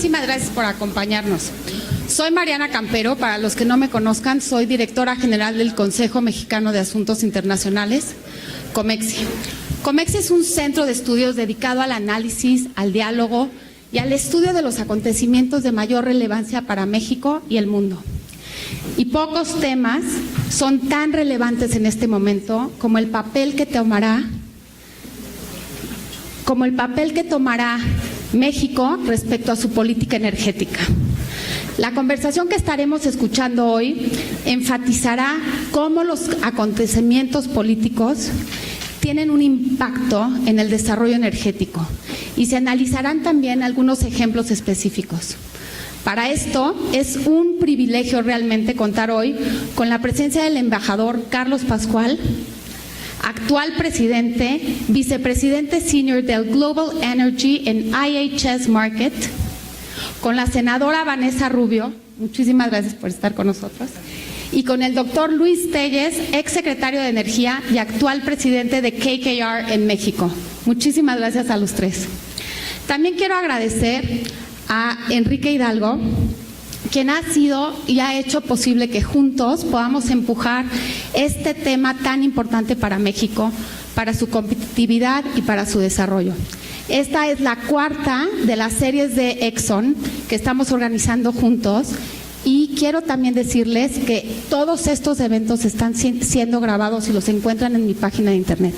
muchísimas gracias por acompañarnos. Soy Mariana Campero, para los que no me conozcan, soy directora general del Consejo Mexicano de Asuntos Internacionales, COMEXI. COMEXI es un centro de estudios dedicado al análisis, al diálogo y al estudio de los acontecimientos de mayor relevancia para México y el mundo. Y pocos temas son tan relevantes en este momento como el papel que tomará México respecto a su política energética. La conversación que estaremos escuchando hoy enfatizará cómo los acontecimientos políticos tienen un impacto en el desarrollo energético y se analizarán también algunos ejemplos específicos. Para esto es un privilegio realmente contar hoy con la presencia del embajador Carlos Pascual, actual presidente, vicepresidente senior del Global Energy and IHS Markit, con la senadora Vanessa Rubio, muchísimas gracias por estar con nosotros, y con el doctor Luis Telles, exsecretario de Energía y actual presidente de KKR en México. Muchísimas gracias a los tres. También quiero agradecer a Enrique Hidalgo, quien ha sido y ha hecho posible que juntos podamos empujar este tema tan importante para México, para su competitividad y para su desarrollo. Esta es la cuarta de las series de Exxon que estamos organizando juntos y quiero también decirles que todos estos eventos están siendo grabados y los encuentran en mi página de internet.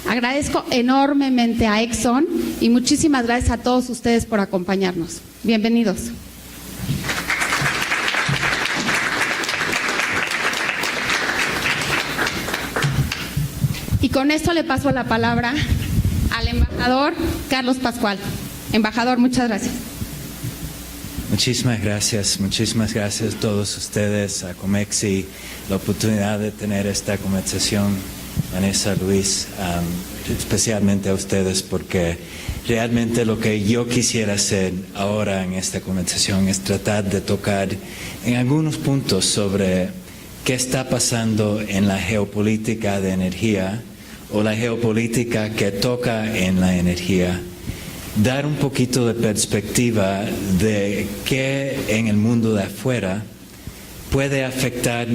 Agradezco enormemente a Exxon y muchísimas gracias a todos ustedes por acompañarnos. Bienvenidos. Y con esto le paso la palabra al embajador Carlos Pascual. Embajador, muchas gracias. Muchísimas gracias a todos ustedes, a COMEXI, la oportunidad de tener esta conversación, Vanessa, Luis, especialmente a ustedes, porque realmente lo que yo quisiera hacer ahora en esta conversación es tratar de tocar en algunos puntos sobre qué está pasando en la geopolítica de energía o la geopolítica que toca en la energía, dar un poquito de perspectiva de qué en el mundo de afuera puede afectar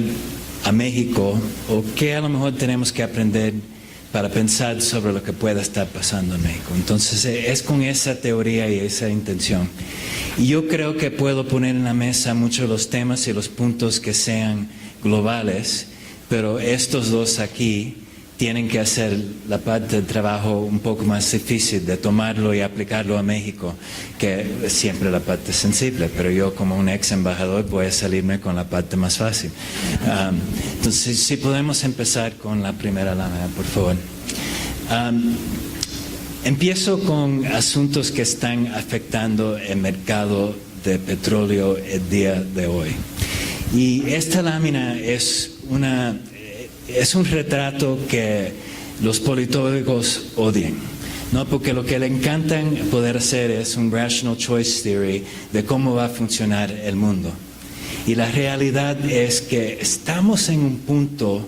a México o qué a lo mejor tenemos que aprender para pensar sobre lo que pueda estar pasando en México. Entonces es con esa teoría y esa intención. Y yo creo que puedo poner en la mesa muchos de los temas y los puntos que sean globales, pero estos dos aquí tienen que hacer la parte del trabajo un poco más difícil de tomarlo y aplicarlo a México, que es siempre la parte sensible, pero yo como un ex embajador voy a salirme con la parte más fácil. Entonces, si podemos empezar con la primera lámina, por favor. Empiezo con asuntos que están afectando el mercado de petróleo el día de hoy. Y esta lámina es un retrato que los politólogos odian, ¿no? Porque lo que le encantan poder hacer es un rational choice theory de cómo va a funcionar el mundo. Y la realidad es que estamos en un punto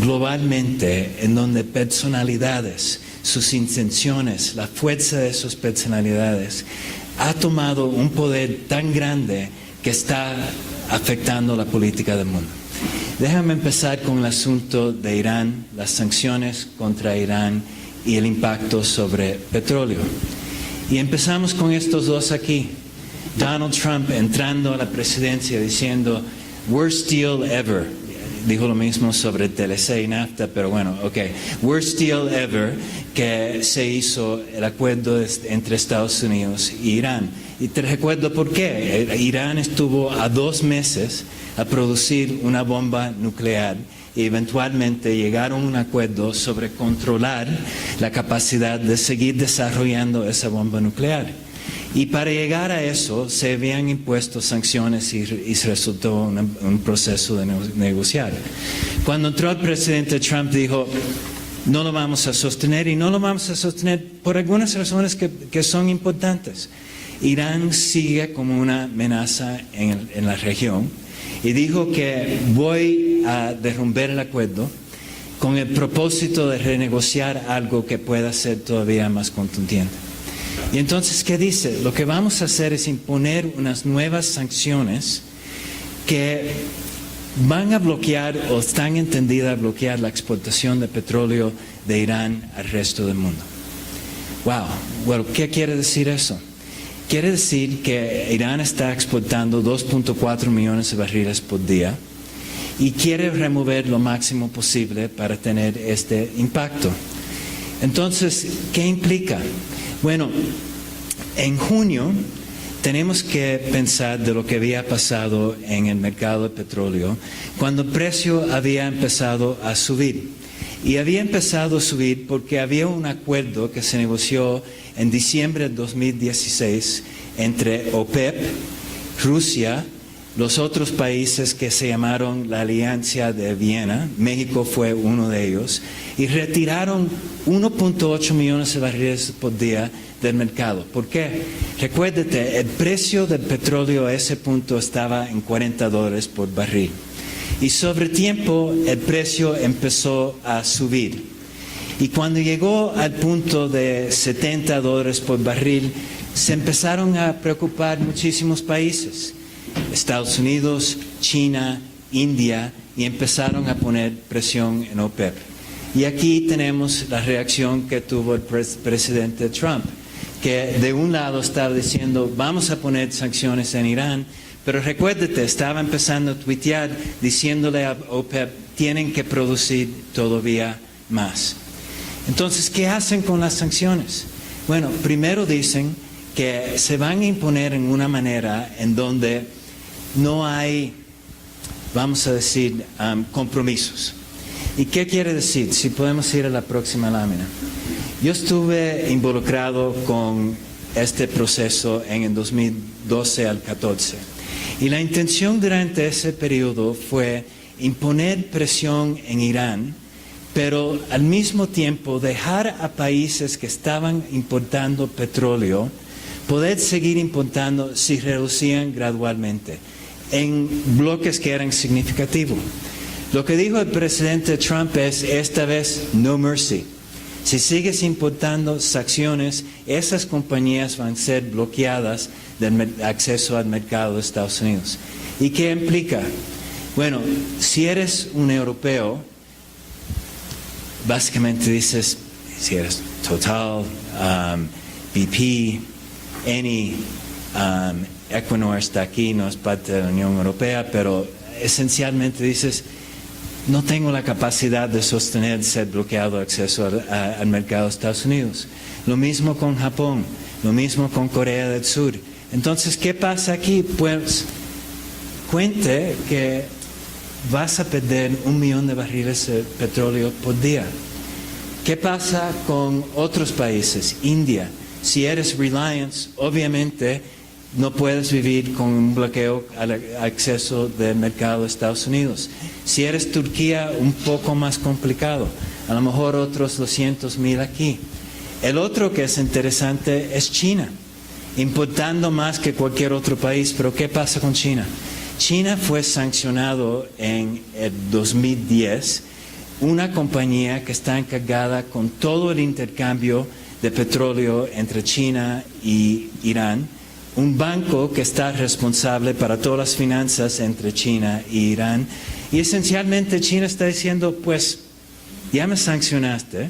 globalmente en donde personalidades, sus intenciones, la fuerza de sus personalidades, ha tomado un poder tan grande que está afectando la política del mundo. Déjame empezar con el asunto de Irán, las sanciones contra Irán y el impacto sobre petróleo. Y empezamos con estos dos aquí. Donald Trump entrando a la presidencia diciendo, worst deal ever. Dijo lo mismo sobre TLC y NAFTA, pero bueno, worst deal ever, que se hizo el acuerdo entre Estados Unidos y Irán. Y te recuerdo por qué. Irán estuvo a 2 meses a producir una bomba nuclear y eventualmente llegaron a un acuerdo sobre controlar la capacidad de seguir desarrollando esa bomba nuclear. Y para llegar a eso se habían impuesto sanciones y resultó un proceso de negociar. Cuando entró el presidente Trump dijo, no lo vamos a sostener, y no lo vamos a sostener por algunas razones que son importantes. Irán sigue como una amenaza en la región y dijo que voy a derrumbar el acuerdo con el propósito de renegociar algo que pueda ser todavía más contundente. Y entonces, ¿qué dice? Lo que vamos a hacer es imponer unas nuevas sanciones que van a bloquear o están entendidas a bloquear la exportación de petróleo de Irán al resto del mundo. Wow, bueno, ¿qué quiere decir eso? Quiere decir que Irán está exportando 2.4 millones de barriles por día y quiere remover lo máximo posible para tener este impacto. Entonces, ¿qué implica? Bueno, en junio tenemos que pensar de lo que había pasado en el mercado de petróleo cuando el precio había empezado a subir. Y había empezado a subir porque había un acuerdo que se negoció en diciembre de 2016 entre OPEP, Rusia, los otros países que se llamaron la Alianza de Viena, México fue uno de ellos, y retiraron 1.8 millones de barriles por día del mercado. ¿Por qué? Recuérdate, el precio del petróleo a ese punto estaba en $40 por barril. Y sobre tiempo el precio empezó a subir. Y cuando llegó al punto de $70 por barril, se empezaron a preocupar muchísimos países. Estados Unidos, China, India, y empezaron a poner presión en OPEP. Y aquí tenemos la reacción que tuvo el presidente Trump, que de un lado estaba diciendo, vamos a poner sanciones en Irán, pero recuérdate, estaba empezando a tuitear diciéndole a OPEP, tienen que producir todavía más. Entonces, ¿qué hacen con las sanciones? Bueno, primero dicen que se van a imponer en una manera en donde no hay, vamos a decir, compromisos. ¿Y qué quiere decir? Si podemos ir a la próxima lámina. Yo estuve involucrado con este proceso en el 2012 al 14. Y la intención durante ese periodo fue imponer presión en Irán, pero al mismo tiempo dejar a países que estaban importando petróleo poder seguir importando si reducían gradualmente en bloques que eran significativos. Lo que dijo el presidente Trump es, esta vez, no mercy. Si sigues importando sanciones, esas compañías van a ser bloqueadas del acceso al mercado de Estados Unidos. ¿Y qué implica? Bueno, si eres un europeo, básicamente dices, si eres Total, BP, Eni, Equinor está aquí, no es parte de la Unión Europea, pero esencialmente dices, no tengo la capacidad de sostener ser bloqueado el acceso al mercado de Estados Unidos. Lo mismo con Japón, lo mismo con Corea del Sur. Entonces, ¿qué pasa aquí? Pues, cuente que vas a perder 1 millón de barriles de petróleo por día. ¿Qué pasa con otros países? India. Si eres Reliance, obviamente no puedes vivir con un bloqueo al acceso del mercado de Estados Unidos. Si eres Turquía, un poco más complicado. A lo mejor otros 200,000 aquí. El otro que es interesante es China, importando más que cualquier otro país. Pero ¿qué pasa con China? China fue sancionado en el 2010, una compañía que está encargada con todo el intercambio de petróleo entre China y Irán, un banco que está responsable para todas las finanzas entre China y Irán. Y esencialmente China está diciendo, pues, ya me sancionaste,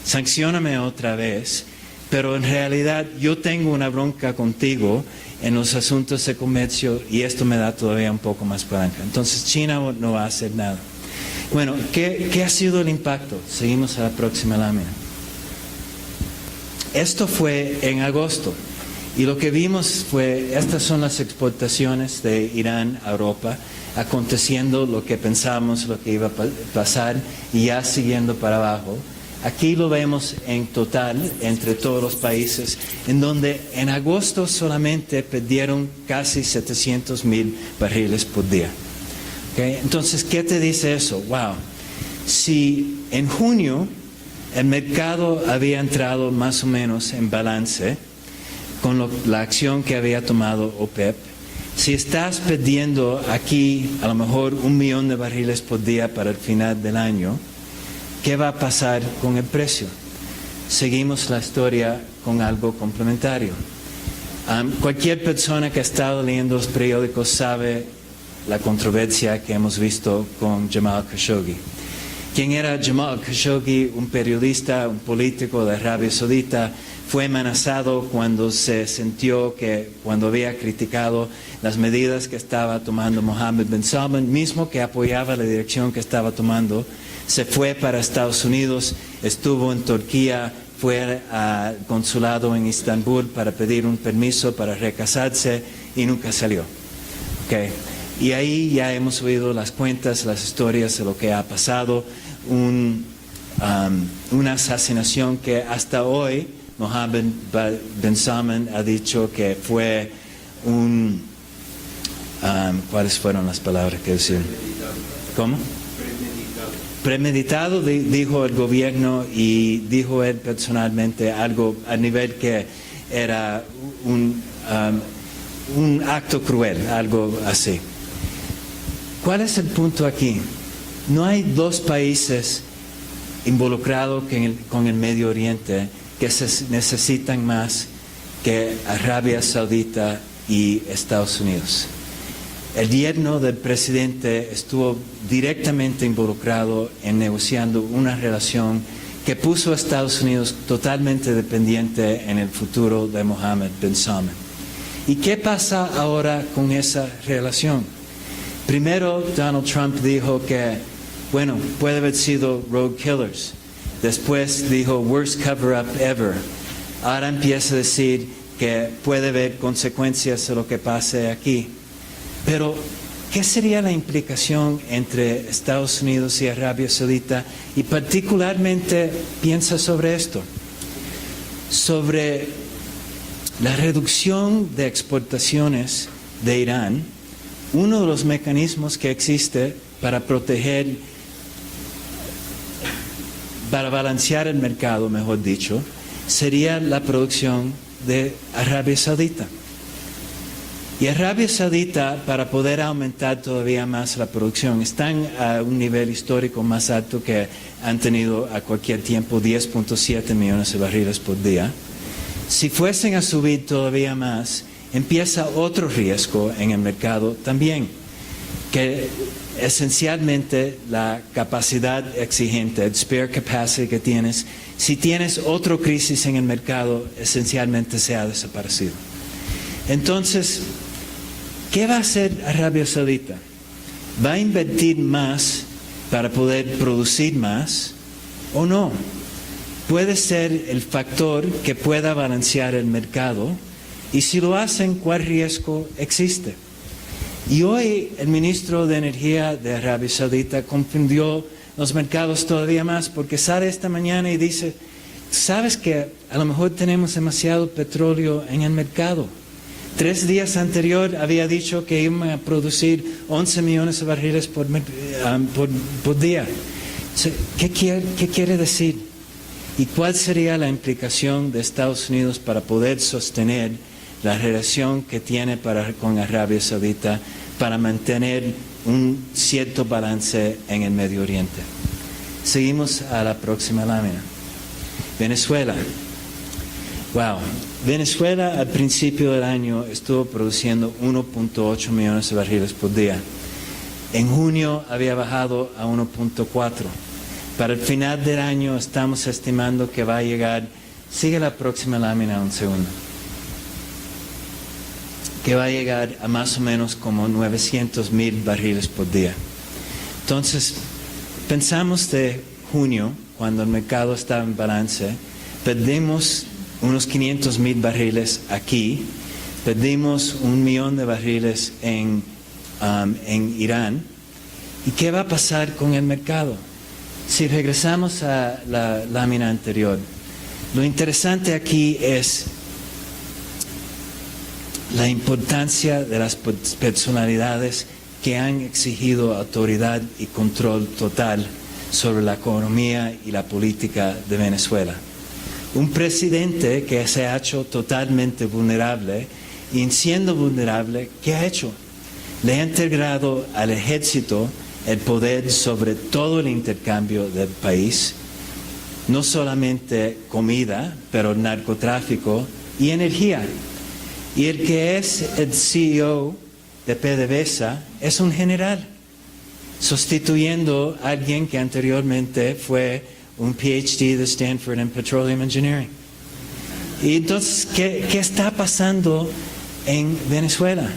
sancióname otra vez, pero en realidad yo tengo una bronca contigo en los asuntos de comercio y esto me da todavía un poco más palanca. Entonces China no va a hacer nada. Bueno, ¿qué ha sido el impacto? Seguimos a la próxima lámina. Esto fue en agosto. Y lo que vimos fue, estas son las exportaciones de Irán a Europa, aconteciendo lo que pensamos, lo que iba a pasar, y ya siguiendo para abajo. Aquí lo vemos en total, entre todos los países, en donde en agosto solamente perdieron casi 700,000 barriles por día. ¿Okay? Entonces, ¿qué te dice eso? Wow. Si en junio el mercado había entrado más o menos en balance, con la acción que había tomado OPEP, si estás perdiendo aquí a lo mejor 1 millón de barriles por día para el final del año, ¿qué va a pasar con el precio? seguimos la historia con algo complementario. Cualquier persona que ha estado leyendo los periódicos sabe la controversia que hemos visto con Jamal Khashoggi. ¿Quién era Jamal Khashoggi? Un periodista, un político de Arabia Saudita. Fue amenazado cuando se sintió que, cuando había criticado las medidas que estaba tomando Mohammed bin Salman, mismo que apoyaba la dirección que estaba tomando, se fue para Estados Unidos, estuvo en Turquía, fue al consulado en Estambul para pedir un permiso para recasarse y nunca salió. Okay. Y ahí ya hemos oído las cuentas, las historias de lo que ha pasado, una asesinación que hasta hoy Mohammed bin Salman ha dicho que fue ¿cuáles fueron las palabras que decía? ¿Cómo? Premeditado, dijo el gobierno, y dijo él personalmente algo a nivel que era un acto cruel, algo así. ¿Cuál es el punto aquí? No hay dos países involucrados con el Medio Oriente que se necesitan más que Arabia Saudita y Estados Unidos. El yerno del presidente estuvo directamente involucrado en negociando una relación que puso a Estados Unidos totalmente dependiente en el futuro de Mohammed bin Salman. ¿Y qué pasa ahora con esa relación? Primero, Donald Trump dijo que, bueno, puede haber sido rogue killers. Después dijo, worst cover-up ever. Ahora empieza a decir que puede haber consecuencias de lo que pase aquí. Pero, ¿qué sería la implicación entre Estados Unidos y Arabia Saudita? Y particularmente, piensa sobre esto. Sobre la reducción de exportaciones de Irán. Uno de los mecanismos que existe para proteger, para balancear el mercado, mejor dicho, sería la producción de Arabia Saudita. Y Arabia Saudita, para poder aumentar todavía más la producción, están a un nivel histórico más alto que han tenido a cualquier tiempo, 10.7 millones de barriles por día. Si fuesen a subir todavía más, empieza otro riesgo en el mercado también, que esencialmente la capacidad exigente, el spare capacity que tienes, si tienes otra crisis en el mercado, esencialmente se ha desaparecido. Entonces, ¿qué va a hacer Arabia Saudita? ¿Va a invertir más para poder producir más o no? Puede ser el factor que pueda balancear el mercado, y si lo hacen, ¿cuál riesgo existe? Y hoy el ministro de Energía de Arabia Saudita confundió los mercados todavía más, porque sale esta mañana y dice, ¿sabes que a lo mejor tenemos demasiado petróleo en el mercado? 3 días anterior había dicho que iban a producir 11 millones de barriles por día. ¿Qué quiere decir? ¿Y cuál sería la implicación de Estados Unidos para poder sostener la relación que tiene con Arabia Saudita para mantener un cierto balance en el Medio Oriente? Seguimos a la próxima lámina. Venezuela. Wow. Venezuela al principio del año estuvo produciendo 1.8 millones de barriles por día. En junio había bajado a 1.4. Para el final del año estamos estimando que va a llegar, sigue la próxima lámina un segundo, que va a llegar a más o menos como 900,000 barriles por día. Entonces, pensamos de junio, cuando el mercado estaba en balance, perdimos unos 500,000 barriles aquí, perdimos 1 millón de barriles en Irán. ¿Y qué va a pasar con el mercado? Si regresamos a la lámina anterior, lo interesante aquí es la importancia de las personalidades que han exigido autoridad y control total sobre la economía y la política de Venezuela. Un presidente que se ha hecho totalmente vulnerable, y en siendo vulnerable, ¿qué ha hecho? Le ha entregado al ejército el poder sobre todo el intercambio del país, no solamente comida, pero narcotráfico y energía. Y el que es el CEO de PDVSA es un general, sustituyendo a alguien que anteriormente fue un PhD de Stanford en Petroleum Engineering. Y entonces, ¿qué está pasando en Venezuela?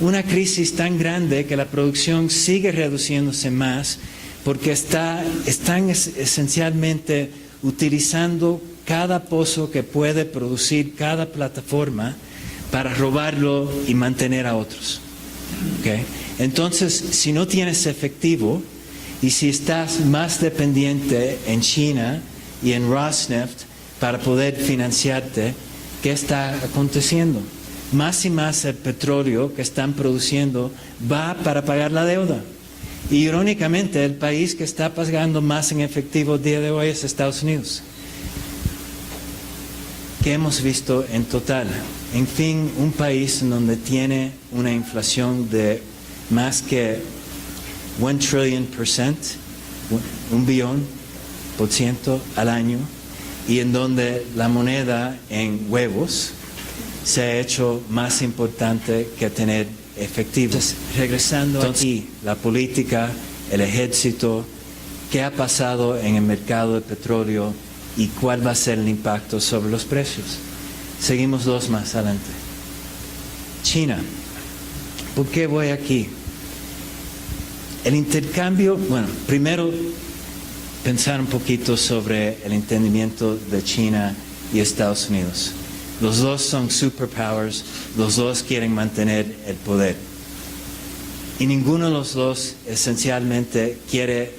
Una crisis tan grande que la producción sigue reduciéndose más porque están esencialmente utilizando cada pozo que puede producir cada plataforma para robarlo y mantener a otros. ¿Okay? Entonces, si no tienes efectivo y si estás más dependiente en China y en Rosneft para poder financiarte, ¿qué está aconteciendo? Más y más el petróleo que están produciendo va para pagar la deuda. Y irónicamente, el país que está pagando más en efectivo el día de hoy es Estados Unidos. ¿Qué hemos visto en total? En fin, un país en donde tiene una inflación de más que 1 trillion%, 1 billón por ciento al año, y en donde la moneda en huevos se ha hecho más importante que tener efectivo. Entonces, regresando aquí, la política, el ejército, ¿qué ha pasado en el mercado de petróleo y cuál va a ser el impacto sobre los precios? Seguimos dos más adelante. China. ¿Por qué voy aquí? El intercambio, bueno, primero pensar un poquito sobre el entendimiento de China y Estados Unidos. Los dos son superpowers, los dos quieren mantener el poder. Y ninguno de los dos esencialmente quiere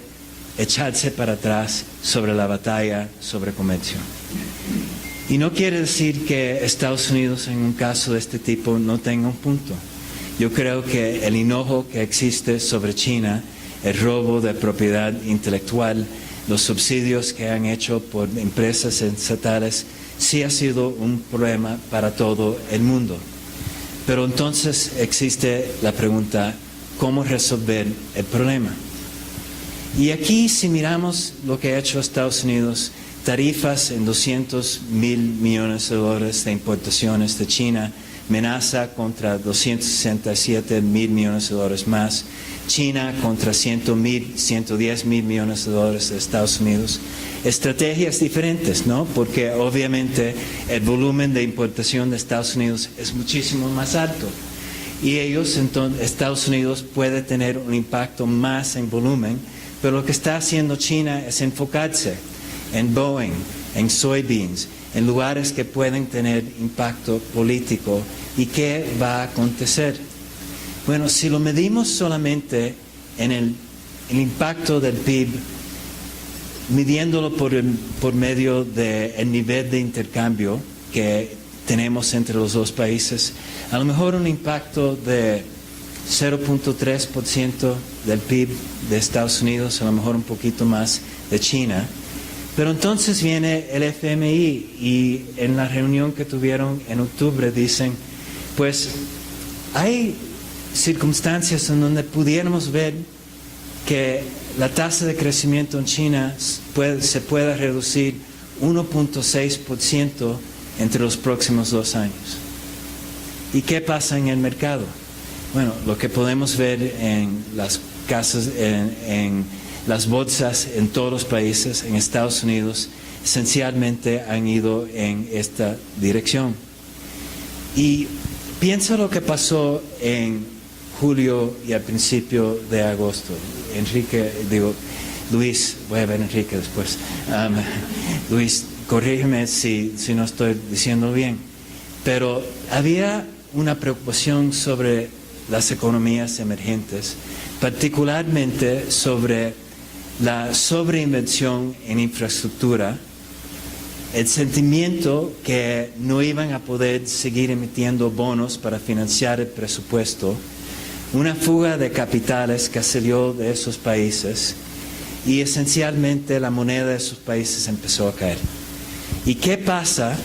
echarse para atrás sobre la batalla sobre comercio. Y no quiere decir que Estados Unidos en un caso de este tipo no tenga un punto. Yo creo que el enojo que existe sobre China, el robo de propiedad intelectual, los subsidios que han hecho por empresas estatales, sí ha sido un problema para todo el mundo. Pero entonces existe la pregunta, ¿cómo resolver el problema? Y aquí, si miramos lo que ha hecho Estados Unidos, tarifas en $200 mil millones de importaciones de China, amenaza contra 267 mil millones de dólares más, China contra 110 mil millones de dólares de Estados Unidos. Estrategias diferentes, ¿no? Porque obviamente el volumen de importación de Estados Unidos es muchísimo más alto. Y ellos, entonces, Estados Unidos puede tener un impacto más en volumen, pero lo que está haciendo China es enfocarse en Boeing, en soybeans, en lugares que pueden tener impacto político. ¿Y qué va a acontecer? Bueno, si lo medimos solamente en el impacto del PIB, midiéndolo por medio del nivel de intercambio que tenemos entre los dos países, a lo mejor un impacto de 0.3% del PIB de Estados Unidos, a lo mejor un poquito más de China. Pero entonces viene el FMI y en la reunión que tuvieron en octubre dicen, pues hay circunstancias en donde pudiéramos ver que la tasa de crecimiento en China se pueda reducir 1.6% entre los próximos 2 años. ¿Y qué pasa en el mercado? Bueno, lo que podemos ver en las casas, en las bolsas en todos los países, en Estados Unidos, esencialmente han ido en esta dirección. Y piensa lo que pasó en julio y al principio de agosto. Luis, voy a ver a Enrique después. Luis, corrígeme si no estoy diciendo bien. Pero había una preocupación sobre las economías emergentes, particularmente sobre la sobreinversión en infraestructura, el sentimiento que no iban a poder seguir emitiendo bonos para financiar el presupuesto, una fuga de capitales que salió de esos países y esencialmente la moneda de esos países empezó a caer. ¿Y qué pasa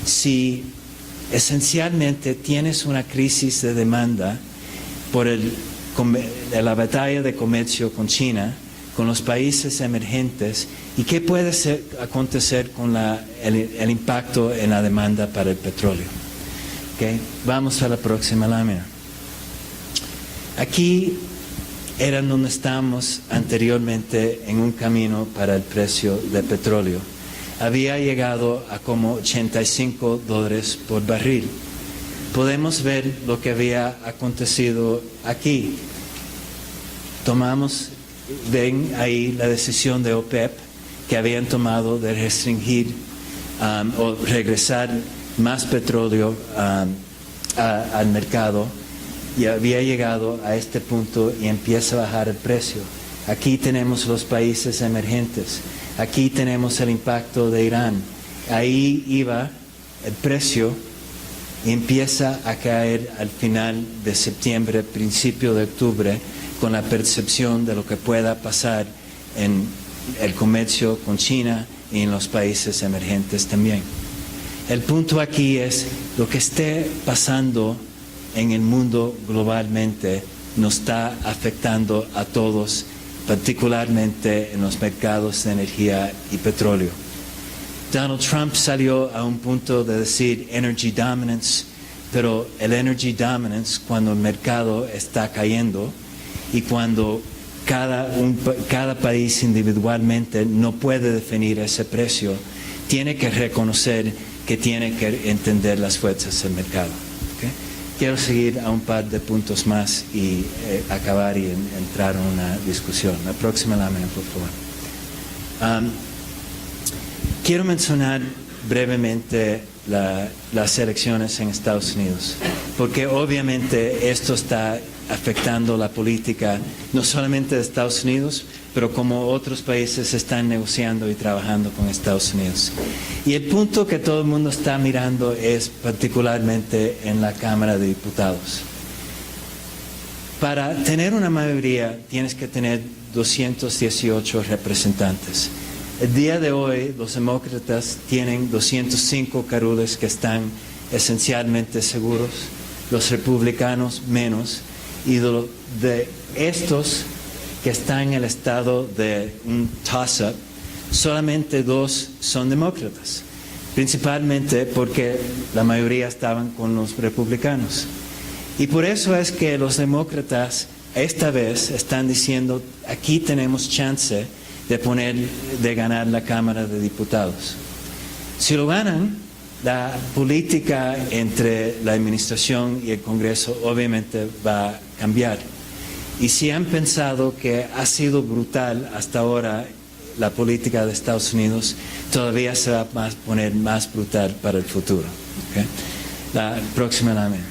si esencialmente tienes una crisis de demanda por la batalla de comercio con China, con los países emergentes y qué puede acontecer con el impacto en la demanda para el petróleo. ¿Okay? Vamos a la próxima lámina. Aquí era donde estábamos anteriormente en un camino para el precio del petróleo. Había llegado a como $85 por barril. Podemos ver lo que había acontecido aquí. Ven ahí la decisión de OPEP que habían tomado de restringir o regresar más petróleo al mercado, y había llegado a este punto y empieza a bajar el precio. Aquí tenemos los países emergentes, aquí tenemos el impacto de Irán, ahí iba el precio y empieza a caer al final de septiembre, principio de octubre, con la percepción de lo que pueda pasar en el comercio con China y en los países emergentes también. El punto aquí es lo que esté pasando en el mundo globalmente nos está afectando a todos, particularmente en los mercados de energía y petróleo. Donald Trump salió a un punto de decir energy dominance, pero el energy dominance, cuando el mercado está cayendo y cuando cada país individualmente no puede definir ese precio, tiene que reconocer que tiene que entender las fuerzas del mercado. ¿Okay? Quiero seguir a un par de puntos más y acabar y entrar en una discusión. La próxima lámina, por favor. Quiero mencionar brevemente las elecciones en Estados Unidos, porque obviamente esto está afectando la política no solamente de Estados Unidos, pero como otros países están negociando y trabajando con Estados Unidos. Y el punto que todo el mundo está mirando es particularmente en la Cámara de Diputados. Para tener una mayoría tienes que tener 218 representantes. El día de hoy los demócratas tienen 205 curules que están esencialmente seguros, los republicanos menos, y de estos que están en el estado de un toss-up, solamente 2 son demócratas, principalmente porque la mayoría estaban con los republicanos. Y por eso es que los demócratas esta vez están diciendo, aquí tenemos chance de ganar la Cámara de Diputados. Si lo ganan, la política entre la administración y el Congreso obviamente va a cambiar. Y si han pensado que ha sido brutal hasta ahora la política de Estados Unidos, todavía se va a poner más brutal para el futuro. ¿Okay? La próxima lámina.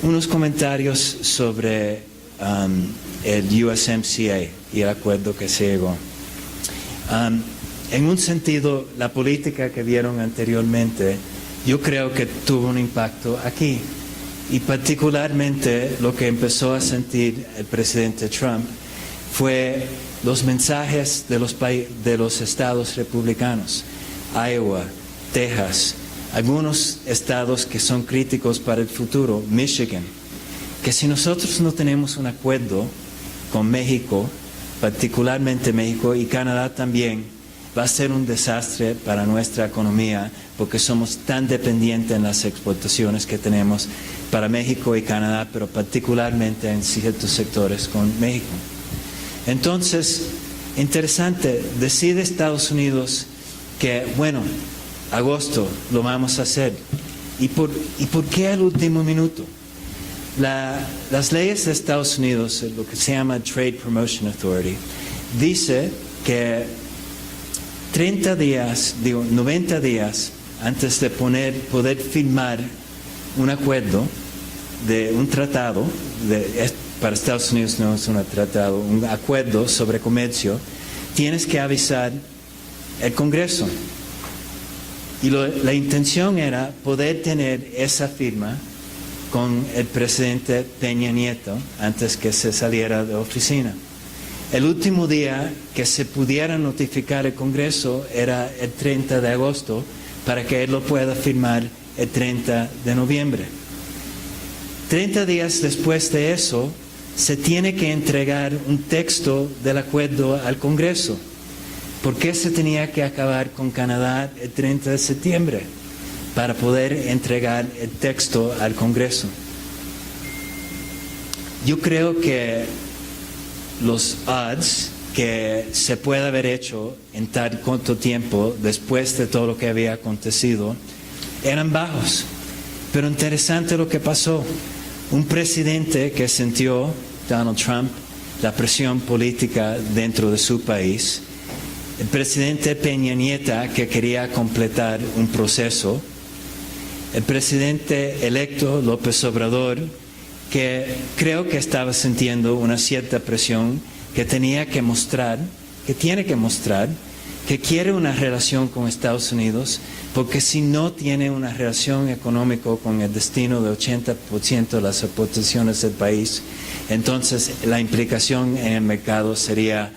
Unos comentarios sobre el USMCA y el acuerdo que se llegó. En un sentido, la política que vieron anteriormente, yo creo que tuvo un impacto aquí. Y particularmente lo que empezó a sentir el presidente Trump fue los mensajes de los estados republicanos, Iowa, Texas, algunos estados que son críticos para el futuro, Michigan, que si nosotros no tenemos un acuerdo con México, particularmente México y Canadá también, va a ser un desastre para nuestra economía porque somos tan dependientes en las exportaciones que tenemos para México y Canadá, pero particularmente en ciertos sectores con México. Entonces, interesante, decide Estados Unidos que, bueno, agosto lo vamos a hacer. ¿Y por qué al último minuto? Las leyes de Estados Unidos, lo que se llama Trade Promotion Authority, dice que 90 días antes de poder firmar un acuerdo de un tratado, para Estados Unidos no es un tratado, un acuerdo sobre comercio, tienes que avisar el Congreso. Y la intención era poder tener esa firma con el presidente Peña Nieto antes que se saliera de oficina. El último día que se pudiera notificar el Congreso era el 30 de agosto para que él lo pueda firmar el 30 de noviembre. 30 días después de eso, se tiene que entregar un texto del acuerdo al Congreso. ¿Por qué se tenía que acabar con Canadá el 30 de septiembre? Para poder entregar el texto al Congreso. Yo creo que los odds que se puede haber hecho en tan corto tiempo después de todo lo que había acontecido eran bajos. Pero interesante lo que pasó. Un presidente que sintió, Donald Trump, la presión política dentro de su país, el presidente Peña Nieto, que quería completar un proceso, el presidente electo López Obrador, que creo que estaba sintiendo una cierta presión, que tiene que mostrar que quiere una relación con Estados Unidos, porque si no tiene una relación económica con el destino del 80% de las exportaciones del país, entonces la implicación en el mercado sería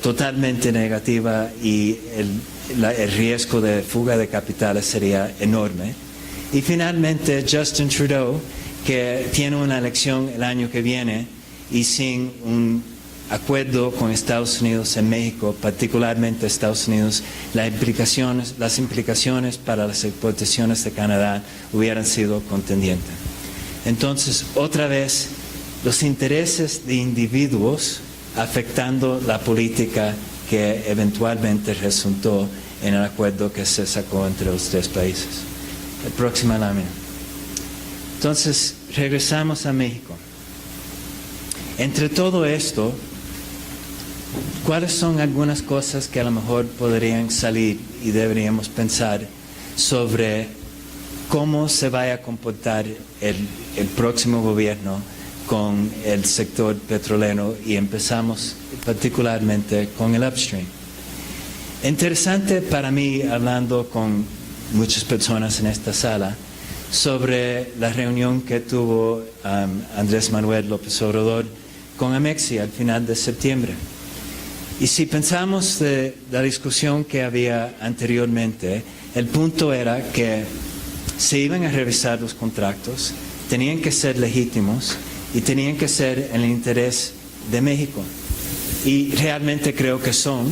totalmente negativa y el riesgo de fuga de capitales sería enorme. Y finalmente Justin Trudeau, que tiene una elección el año que viene y sin un acuerdo con Estados Unidos en México, particularmente Estados Unidos, las implicaciones para las exportaciones de Canadá hubieran sido contendientes. Entonces, otra vez, los intereses de individuos afectando la política que eventualmente resultó en el acuerdo que se sacó entre los tres países. La próxima lámina. Entonces, regresamos a México. Entre todo esto, ¿cuáles son algunas cosas que a lo mejor podrían salir y deberíamos pensar sobre cómo se vaya a comportar el próximo gobierno con el sector petrolero? Y empezamos particularmente con el upstream. Interesante para mí, hablando con muchas personas en esta sala, sobre la reunión que tuvo Andrés Manuel López Obrador con Amexi al final de septiembre. Y si pensamos de la discusión que había anteriormente, el punto era que se iban a revisar los contratos, tenían que ser legítimos y tenían que ser en el interés de México. Y realmente creo que son.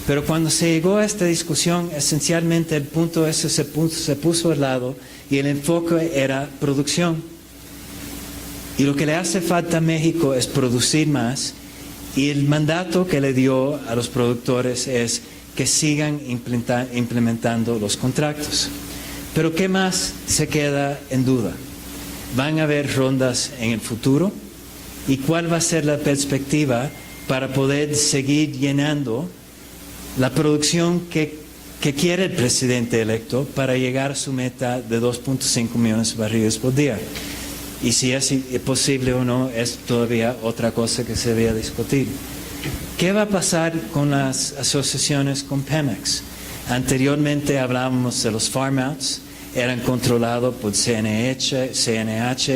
Pero cuando se llegó a esta discusión, esencialmente el punto ese se puso al lado y el enfoque era producción. Y lo que le hace falta a México es producir más, y el mandato que le dio a los productores es que sigan implementando los contratos. Pero ¿qué más se queda en duda? ¿Van a haber rondas en el futuro? ¿Y cuál va a ser la perspectiva para poder seguir llenando la producción que quiere el presidente electo para llegar a su meta de 2.5 millones de barriles por día? Y si es posible o no, es todavía otra cosa que se debe discutir. ¿Qué va a pasar con las asociaciones con Pemex? Anteriormente hablábamos de los farm outs, eran controlados por CNH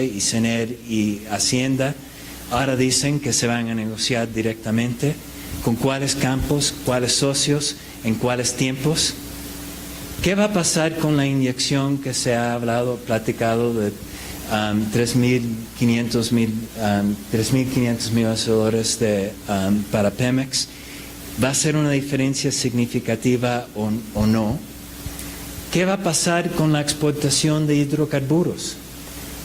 y CENER y Hacienda. Ahora dicen que se van a negociar directamente. ¿Con cuáles campos, cuáles socios, en cuáles tiempos? ¿Qué va a pasar con la inyección que se ha platicado de 3.500 millones de dólares para Pemex? ¿Va a ser una diferencia significativa o no? ¿Qué va a pasar con la exportación de hidrocarburos?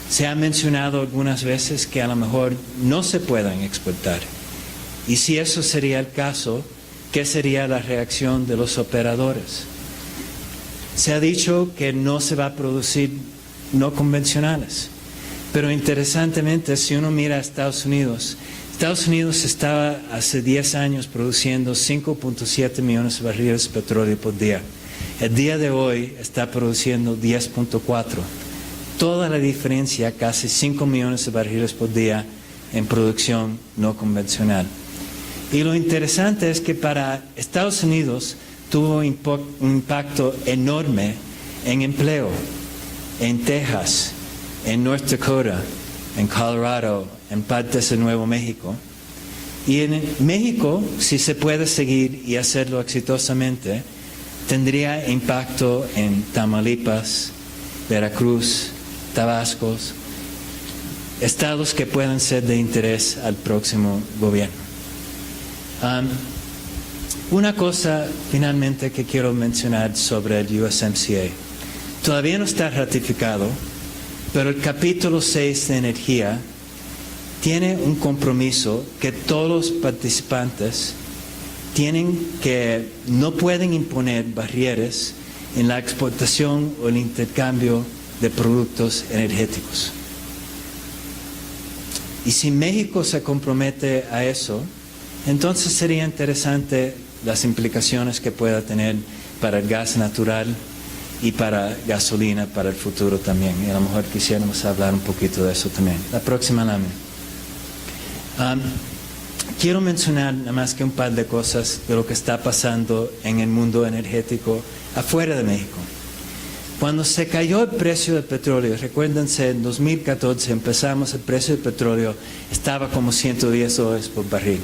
Se ha mencionado algunas veces que a lo mejor no se puedan exportar. Y si eso sería el caso, ¿qué sería la reacción de los operadores? Se ha dicho que no se va a producir no convencionales. Pero interesantemente, si uno mira a Estados Unidos estaba hace 10 años produciendo 5.7 millones de barriles de petróleo por día. El día de hoy está produciendo 10.4. Toda la diferencia, casi 5 millones de barriles por día en producción no convencional. Y lo interesante es que para Estados Unidos tuvo un impacto enorme en empleo, en Texas, en North Dakota, en Colorado, en partes de Nuevo México. Y en México, si se puede seguir y hacerlo exitosamente, tendría impacto en Tamaulipas, Veracruz, Tabasco, estados que puedan ser de interés al próximo gobierno. Una cosa finalmente que quiero mencionar sobre el USMCA. Todavía no está ratificado, pero el capítulo 6 de energía tiene un compromiso que todos los participantes no pueden imponer barreras en la exportación o el intercambio de productos energéticos. Y si México se compromete a eso, entonces sería interesante las implicaciones que pueda tener para el gas natural y para gasolina para el futuro también. Y a lo mejor quisiéramos hablar un poquito de eso también. La próxima lámina. Quiero mencionar nada más que un par de cosas de lo que está pasando en el mundo energético afuera de México. Cuando se cayó el precio del petróleo, recuérdense, en 2014 empezamos, el precio del petróleo estaba como $110 por barril.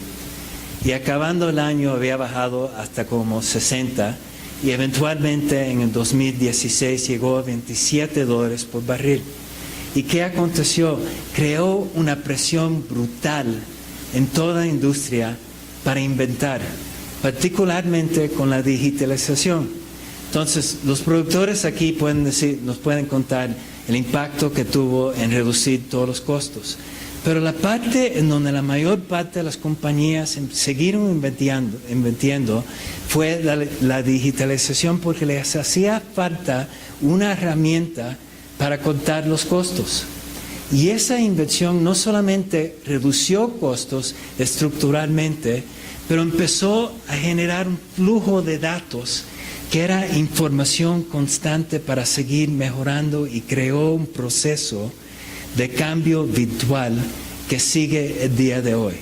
Y acabando el año había bajado hasta como 60 y eventualmente en el 2016 llegó a $27 por barril. ¿Y qué aconteció? Creó una presión brutal en toda la industria para inventar, particularmente con la digitalización. Entonces, los productores aquí nos pueden contar el impacto que tuvo en reducir todos los costos. Pero la parte en donde la mayor parte de las compañías siguieron inventando fue la digitalización, porque les hacía falta una herramienta para contar los costos. Y esa inversión no solamente redució costos estructuralmente, pero empezó a generar un flujo de datos que era información constante para seguir mejorando, y creó un proceso de cambio virtual que sigue el día de hoy.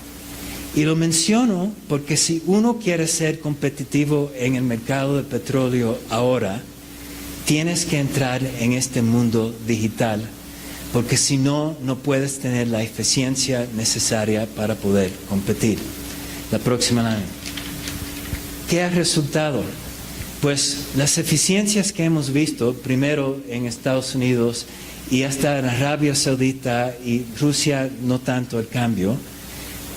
Y lo menciono porque si uno quiere ser competitivo en el mercado de petróleo ahora, tienes que entrar en este mundo digital, porque si no, no puedes tener la eficiencia necesaria para poder competir. La próxima lámina. ¿Qué ha resultado? Pues las eficiencias que hemos visto, primero en Estados Unidos y hasta en Arabia Saudita y Rusia, no tanto el cambio,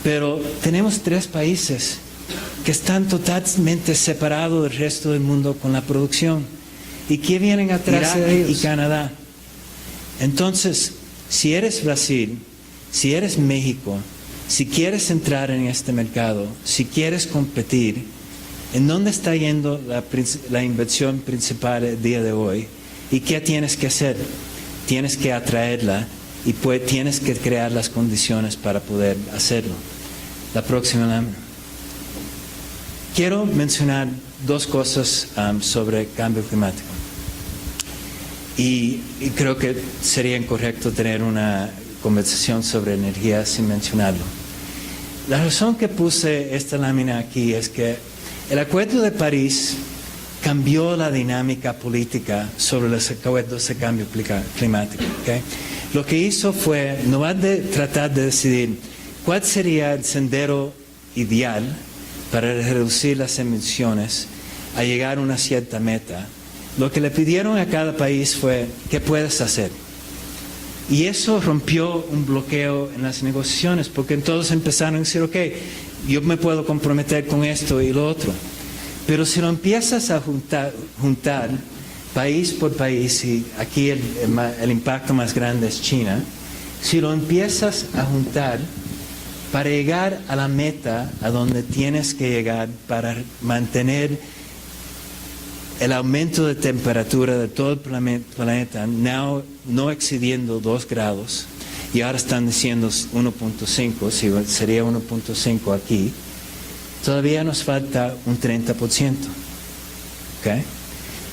pero tenemos 3 países que están totalmente separados del resto del mundo con la producción. ¿Y qué vienen atrás de ellos? Y Canadá. Entonces, si eres Brasil, si eres México, si quieres entrar en este mercado, si quieres competir, ¿en dónde está yendo la inversión principal el día de hoy? ¿Y qué tienes que hacer? Tienes que atraerla y tienes que crear las condiciones para poder hacerlo. La próxima lámina. Quiero mencionar 2 cosas sobre cambio climático. Y creo que sería incorrecto tener una conversación sobre energía sin mencionarlo. La razón que puse esta lámina aquí es que el Acuerdo de París cambió la dinámica política sobre los acuerdos de cambio climático. ¿Okay? Lo que hizo fue, no va de tratar de decidir cuál sería el sendero ideal para reducir las emisiones a llegar a una cierta meta. Lo que le pidieron a cada país fue, ¿qué puedes hacer? Y eso rompió un bloqueo en las negociaciones, porque todos empezaron a decir, ok, yo me puedo comprometer con esto y lo otro. Pero si lo empiezas a juntar país por país, y aquí el impacto más grande es China, si lo empiezas a juntar para llegar a la meta a donde tienes que llegar para mantener el aumento de temperatura de todo el planeta no excediendo 2 grados, y ahora están diciendo 1.5, si sería 1.5 aquí, todavía nos falta un 30%. ¿Okay?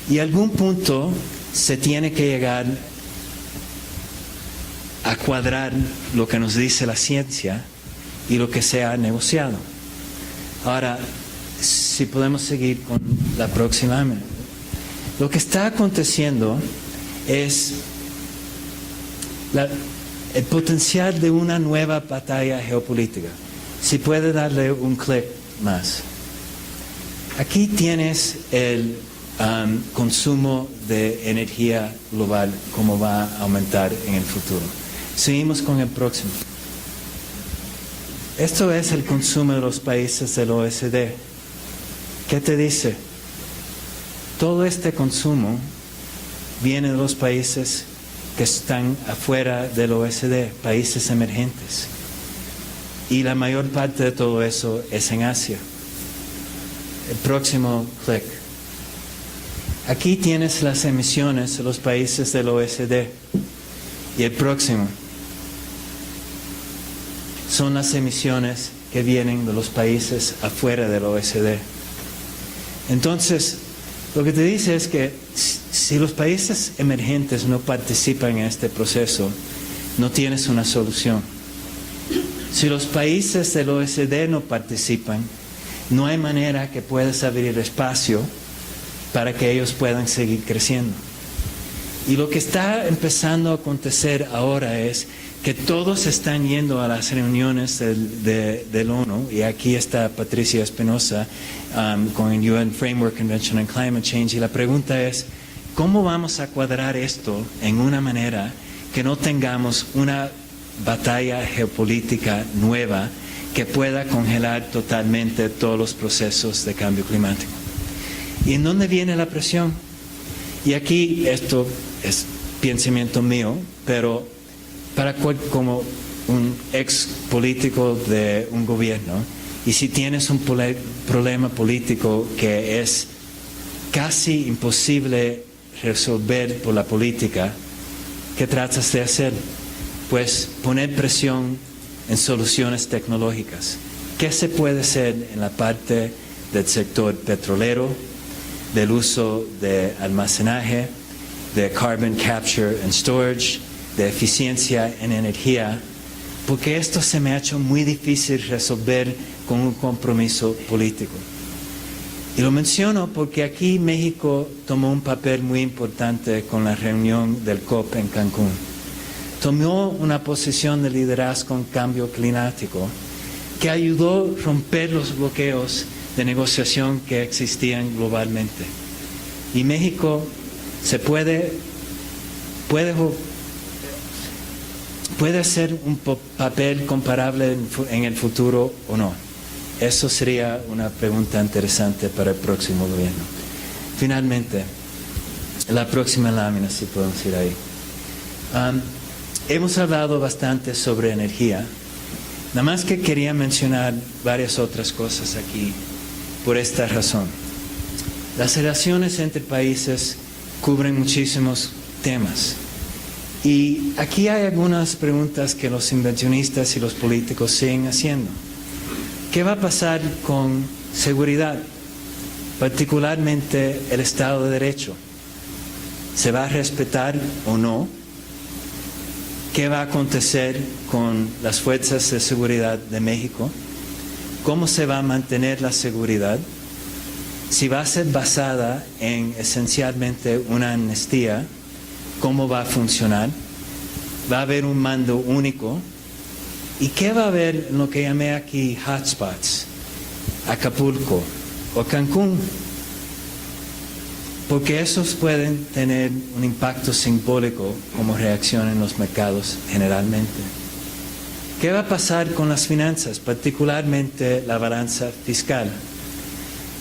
Y a algún punto se tiene que llegar a cuadrar lo que nos dice la ciencia y lo que se ha negociado. Ahora, si podemos seguir con la próxima lámina. Lo que está aconteciendo es el potencial de una nueva batalla geopolítica. Si puede darle un clic más. Aquí tienes el consumo de energía global, cómo va a aumentar en el futuro. Seguimos con el próximo. Esto es el consumo de los países del OECD. ¿Qué te dice? Todo este consumo viene de los países que están afuera del OECD, países emergentes. Y la mayor parte de todo eso es en Asia. El próximo clic. Aquí tienes las emisiones de los países del OECD. Y el próximo son las emisiones que vienen de los países afuera del OECD. Entonces, lo que te dice es que si los países emergentes no participan en este proceso, no tienes una solución. Si los países del OECD no participan, no hay manera que puedas abrir espacio para que ellos puedan seguir creciendo. Y lo que está empezando a acontecer ahora es que todos están yendo a las reuniones del ONU, y aquí está Patricia Espinosa con el UN Framework Convention on Climate Change, y la pregunta es, ¿cómo vamos a cuadrar esto en una manera que no tengamos una batalla geopolítica nueva que pueda congelar totalmente todos los procesos de cambio climático? ¿Y en dónde viene la presión? Y aquí esto es pensamiento mío, pero como un ex político de un gobierno, y si tienes un problema político que es casi imposible resolver por la política, ¿qué tratas de hacer? Pues poner presión en soluciones tecnológicas. ¿Qué se puede hacer en la parte del sector petrolero, del uso de almacenaje, de carbon capture and storage, de eficiencia en energía? Porque esto se me ha hecho muy difícil resolver con un compromiso político. Y lo menciono porque aquí México tomó un papel muy importante con la reunión del COP en Cancún. Tomó una posición de liderazgo en cambio climático que ayudó a romper los bloqueos de negociación que existían globalmente. Y México puede hacer un papel comparable en el futuro o no. Eso sería una pregunta interesante para el próximo gobierno. Finalmente, la próxima lámina, si podemos ir ahí. Hemos hablado bastante sobre energía. Nada más que quería mencionar varias otras cosas aquí por esta razón. Las relaciones entre países cubren muchísimos temas. Y aquí hay algunas preguntas que los inversionistas y los políticos siguen haciendo. ¿Qué va a pasar con seguridad? Particularmente el Estado de Derecho. ¿Se va a respetar o no? ¿Qué va a acontecer con las fuerzas de seguridad de México? ¿Cómo se va a mantener la seguridad? Si va a ser basada en esencialmente una amnistía, ¿cómo va a funcionar? ¿Va a haber un mando único? ¿Y qué va a haber en lo que llamé aquí hotspots? Acapulco o Cancún. Porque esos pueden tener un impacto simbólico como reacción en los mercados generalmente. ¿Qué va a pasar con las finanzas, particularmente la balanza fiscal?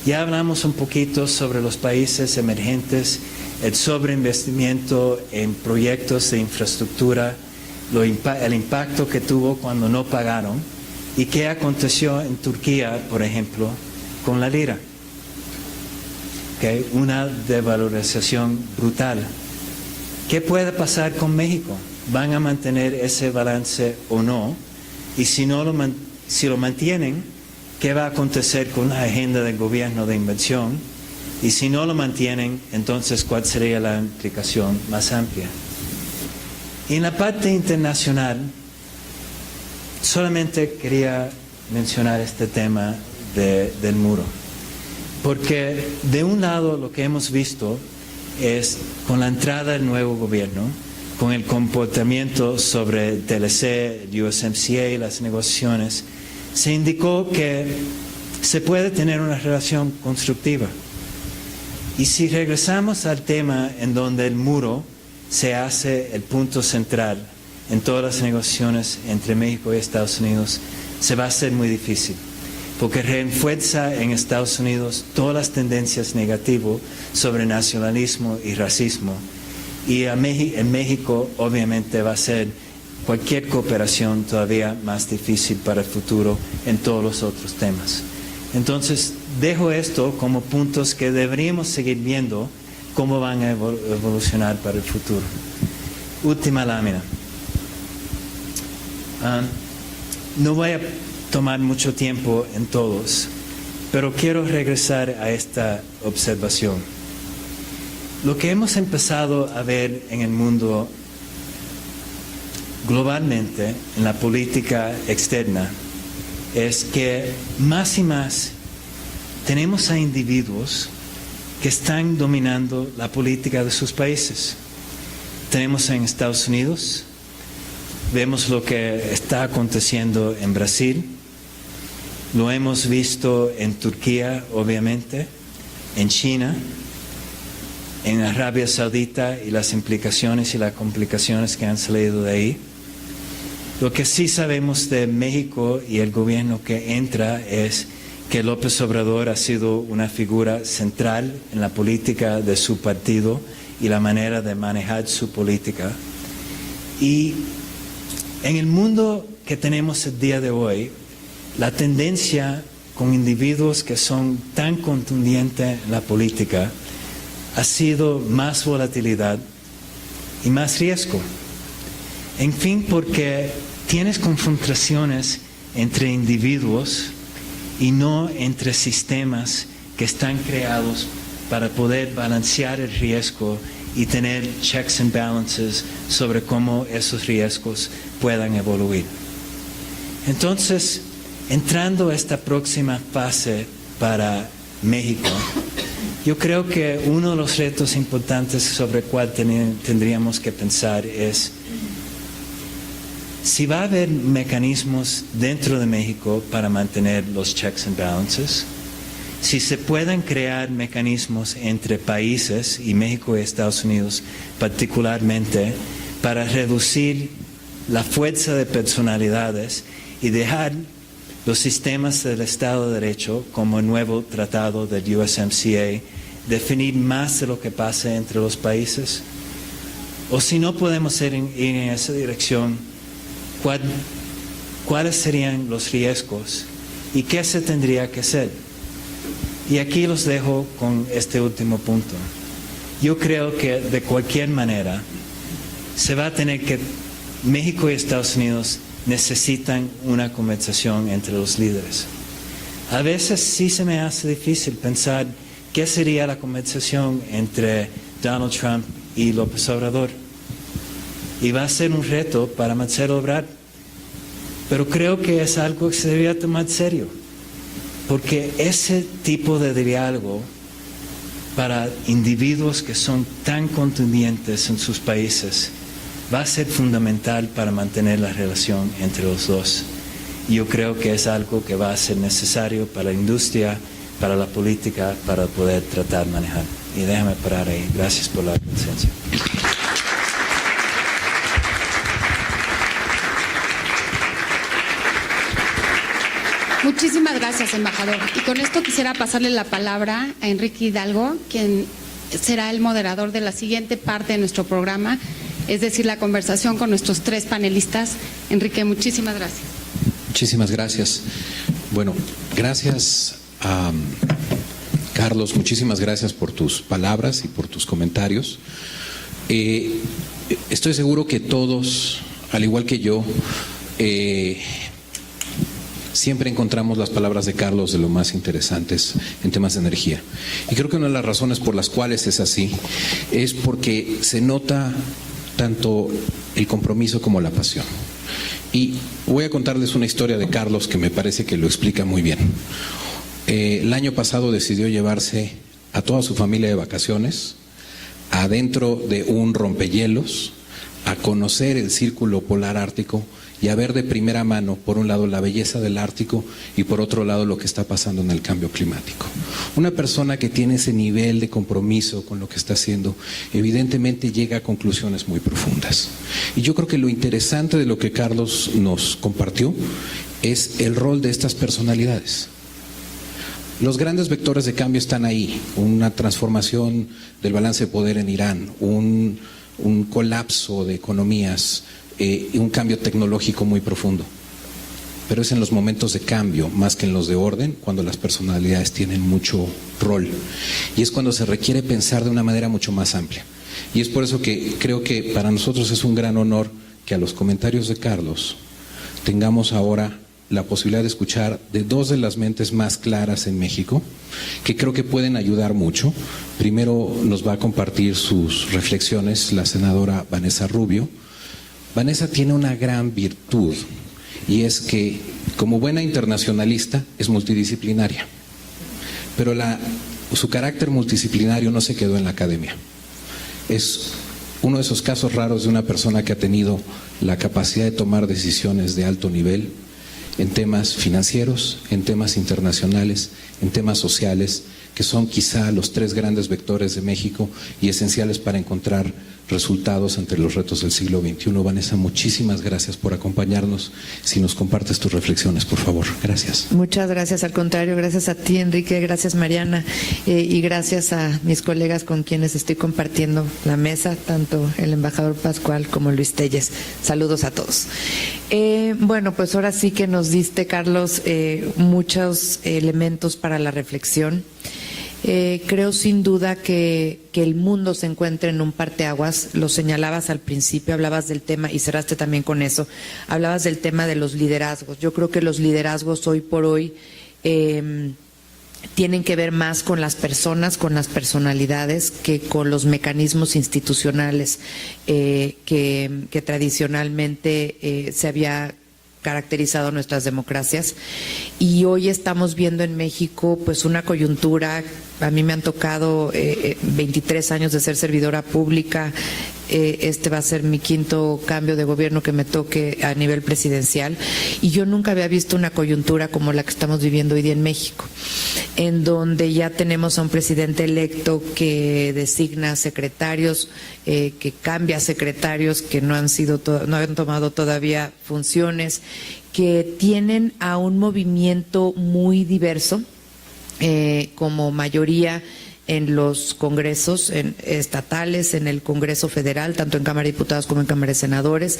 Ya hablamos un poquito sobre los países emergentes, el sobreinvestimiento en proyectos de infraestructura, el impacto que tuvo cuando no pagaron, y qué aconteció en Turquía, por ejemplo, con la lira. Una devalorización brutal. ¿Qué puede pasar con México? ¿Van a mantener ese balance o no? Y si lo mantienen, ¿qué va a acontecer con la agenda del gobierno de inversión? Y si no lo mantienen, entonces, ¿cuál sería la implicación más amplia? Y en la parte internacional, solamente quería mencionar este tema del muro. Porque de un lado lo que hemos visto es con la entrada del nuevo gobierno, con el comportamiento sobre el TLC, el USMCA y las negociaciones, se indicó que se puede tener una relación constructiva. Y si regresamos al tema en donde el muro se hace el punto central, en todas las negociaciones entre México y Estados Unidos se va a hacer muy difícil, porque refuerza en Estados Unidos todas las tendencias negativas sobre nacionalismo y racismo. Y en México obviamente va a ser cualquier cooperación todavía más difícil para el futuro en todos los otros temas. Entonces, dejo esto como puntos que deberíamos seguir viendo cómo van a evolucionar para el futuro. Última lámina. No voy a tomar mucho tiempo en todos, pero quiero regresar a esta observación. Lo que hemos empezado a ver en el mundo globalmente, en la política externa, es que más y más tenemos a individuos que están dominando la política de sus países. Tenemos en Estados Unidos, vemos lo que está aconteciendo en Brasil, lo hemos visto en Turquía, obviamente, en China, en Arabia Saudita y las implicaciones y las complicaciones que han salido de ahí. Lo que sí sabemos de México y el gobierno que entra es que López Obrador ha sido una figura central en la política de su partido y la manera de manejar su política. Y en el mundo que tenemos el día de hoy, la tendencia con individuos que son tan contundentes en la política ha sido más volatilidad y más riesgo. En fin, porque tienes confrontaciones entre individuos y no entre sistemas que están creados para poder balancear el riesgo y tener checks and balances sobre cómo esos riesgos puedan evoluir. Entonces, entrando a esta próxima fase para México, yo creo que uno de los retos importantes sobre el cual tendríamos que pensar es si va a haber mecanismos dentro de México para mantener los checks and balances, si se pueden crear mecanismos entre países, y México y Estados Unidos particularmente, para reducir la fuerza de personalidades y dejar los sistemas del Estado de Derecho, como el nuevo tratado del USMCA, definir más de lo que pasa entre los países. O si no podemos ir en esa dirección, ¿cuáles serían los riesgos y qué se tendría que hacer? Y aquí los dejo con este último punto. Yo creo que de cualquier manera se va a tener que, México y Estados Unidos necesitan una conversación entre los líderes. A veces sí se me hace difícil pensar qué sería la conversación entre Donald Trump y López Obrador. Y va a ser un reto para Marcelo Ebrard. Pero creo que es algo que se debería tomar serio. Porque ese tipo de diálogo para individuos que son tan contundentes en sus países va a ser fundamental para mantener la relación entre los dos. Y yo creo que es algo que va a ser necesario para la industria, para la política, para poder tratar de manejar. Y déjame parar ahí. Gracias por la presencia. Muchísimas gracias, embajador. Y con esto quisiera pasarle la palabra a Enrique Hidalgo, quien será el moderador de la siguiente parte de nuestro programa, es decir, la conversación con nuestros tres panelistas. Enrique, muchísimas gracias. Muchísimas gracias. Bueno, gracias a Carlos, muchísimas gracias por tus palabras y por tus comentarios. Estoy seguro que todos, al igual que yo, siempre encontramos las palabras de Carlos de lo más interesantes en temas de energía. Y creo que una de las razones por las cuales es así es porque se nota tanto el compromiso como la pasión. Y voy a contarles una historia de Carlos que me parece que lo explica muy bien. El año pasado decidió llevarse a toda su familia de vacaciones adentro de un rompehielos a conocer el Círculo Polar Ártico y a ver de primera mano, por un lado, la belleza del Ártico y por otro lado, lo que está pasando en el cambio climático. Una persona que tiene ese nivel de compromiso con lo que está haciendo, evidentemente llega a conclusiones muy profundas. Y yo creo que lo interesante de lo que Carlos nos compartió es el rol de estas personalidades. Los grandes vectores de cambio están ahí, una transformación del balance de poder en Irán, un colapso de economías, y un cambio tecnológico muy profundo. Pero es en los momentos de cambio, más que en los de orden, cuando las personalidades tienen mucho rol. Y es cuando se requiere pensar de una manera mucho más amplia. Y es por eso que creo que para nosotros es un gran honor que a los comentarios de Carlos tengamos ahora la posibilidad de escuchar de dos de las mentes más claras en México, que creo que pueden ayudar mucho. Primero nos va a compartir sus reflexiones la senadora Vanessa Rubio. Vanessa tiene una gran virtud y es que, como buena internacionalista, es multidisciplinaria, pero su carácter multidisciplinario no se quedó en la academia. Es uno de esos casos raros de una persona que ha tenido la capacidad de tomar decisiones de alto nivel en temas financieros, en temas internacionales, en temas sociales, que son quizá los tres grandes vectores de México y esenciales para encontrar resultados ante los retos del siglo XXI. Vanessa, muchísimas gracias por acompañarnos. Si nos compartes tus reflexiones, por favor. Gracias. Muchas gracias, al contrario, gracias a ti, Enrique, gracias, Mariana, y gracias a mis colegas con quienes estoy compartiendo la mesa, tanto el embajador Pascual como Luis Telles. Saludos a todos. Bueno, pues ahora sí que nos diste, Carlos, muchos elementos para la reflexión. Creo sin duda que el mundo se encuentra en un parteaguas. Lo señalabas al principio, hablabas del tema y cerraste también con eso. Hablabas del tema de los liderazgos. Yo creo que los liderazgos hoy por hoy tienen que ver más con las personas, con las personalidades, que con los mecanismos institucionales que tradicionalmente se había caracterizado nuestras democracias. Y hoy estamos viendo en México pues una coyuntura. A mí me han tocado 23 años de ser servidora pública. Este va a ser mi quinto cambio de gobierno que me toque a nivel presidencial, y yo nunca había visto una coyuntura como la que estamos viviendo hoy día en México, en donde ya tenemos a un presidente electo que designa secretarios, que cambia secretarios que no han tomado todavía funciones, que tienen a un movimiento muy diverso, como mayoría en los congresos estatales, en el Congreso Federal, tanto en Cámara de Diputados como en Cámara de Senadores,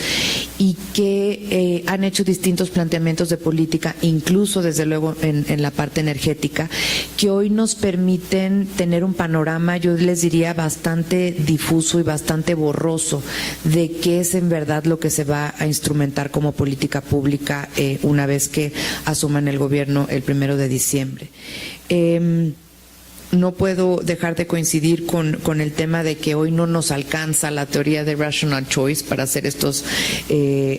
y que han hecho distintos planteamientos de política, incluso desde luego en la parte energética, que hoy nos permiten tener un panorama, yo les diría, bastante difuso y bastante borroso de qué es en verdad lo que se va a instrumentar como política pública una vez que asuman el gobierno el 1 de diciembre. No puedo dejar de coincidir con el tema de que hoy no nos alcanza la teoría de rational choice para hacer estos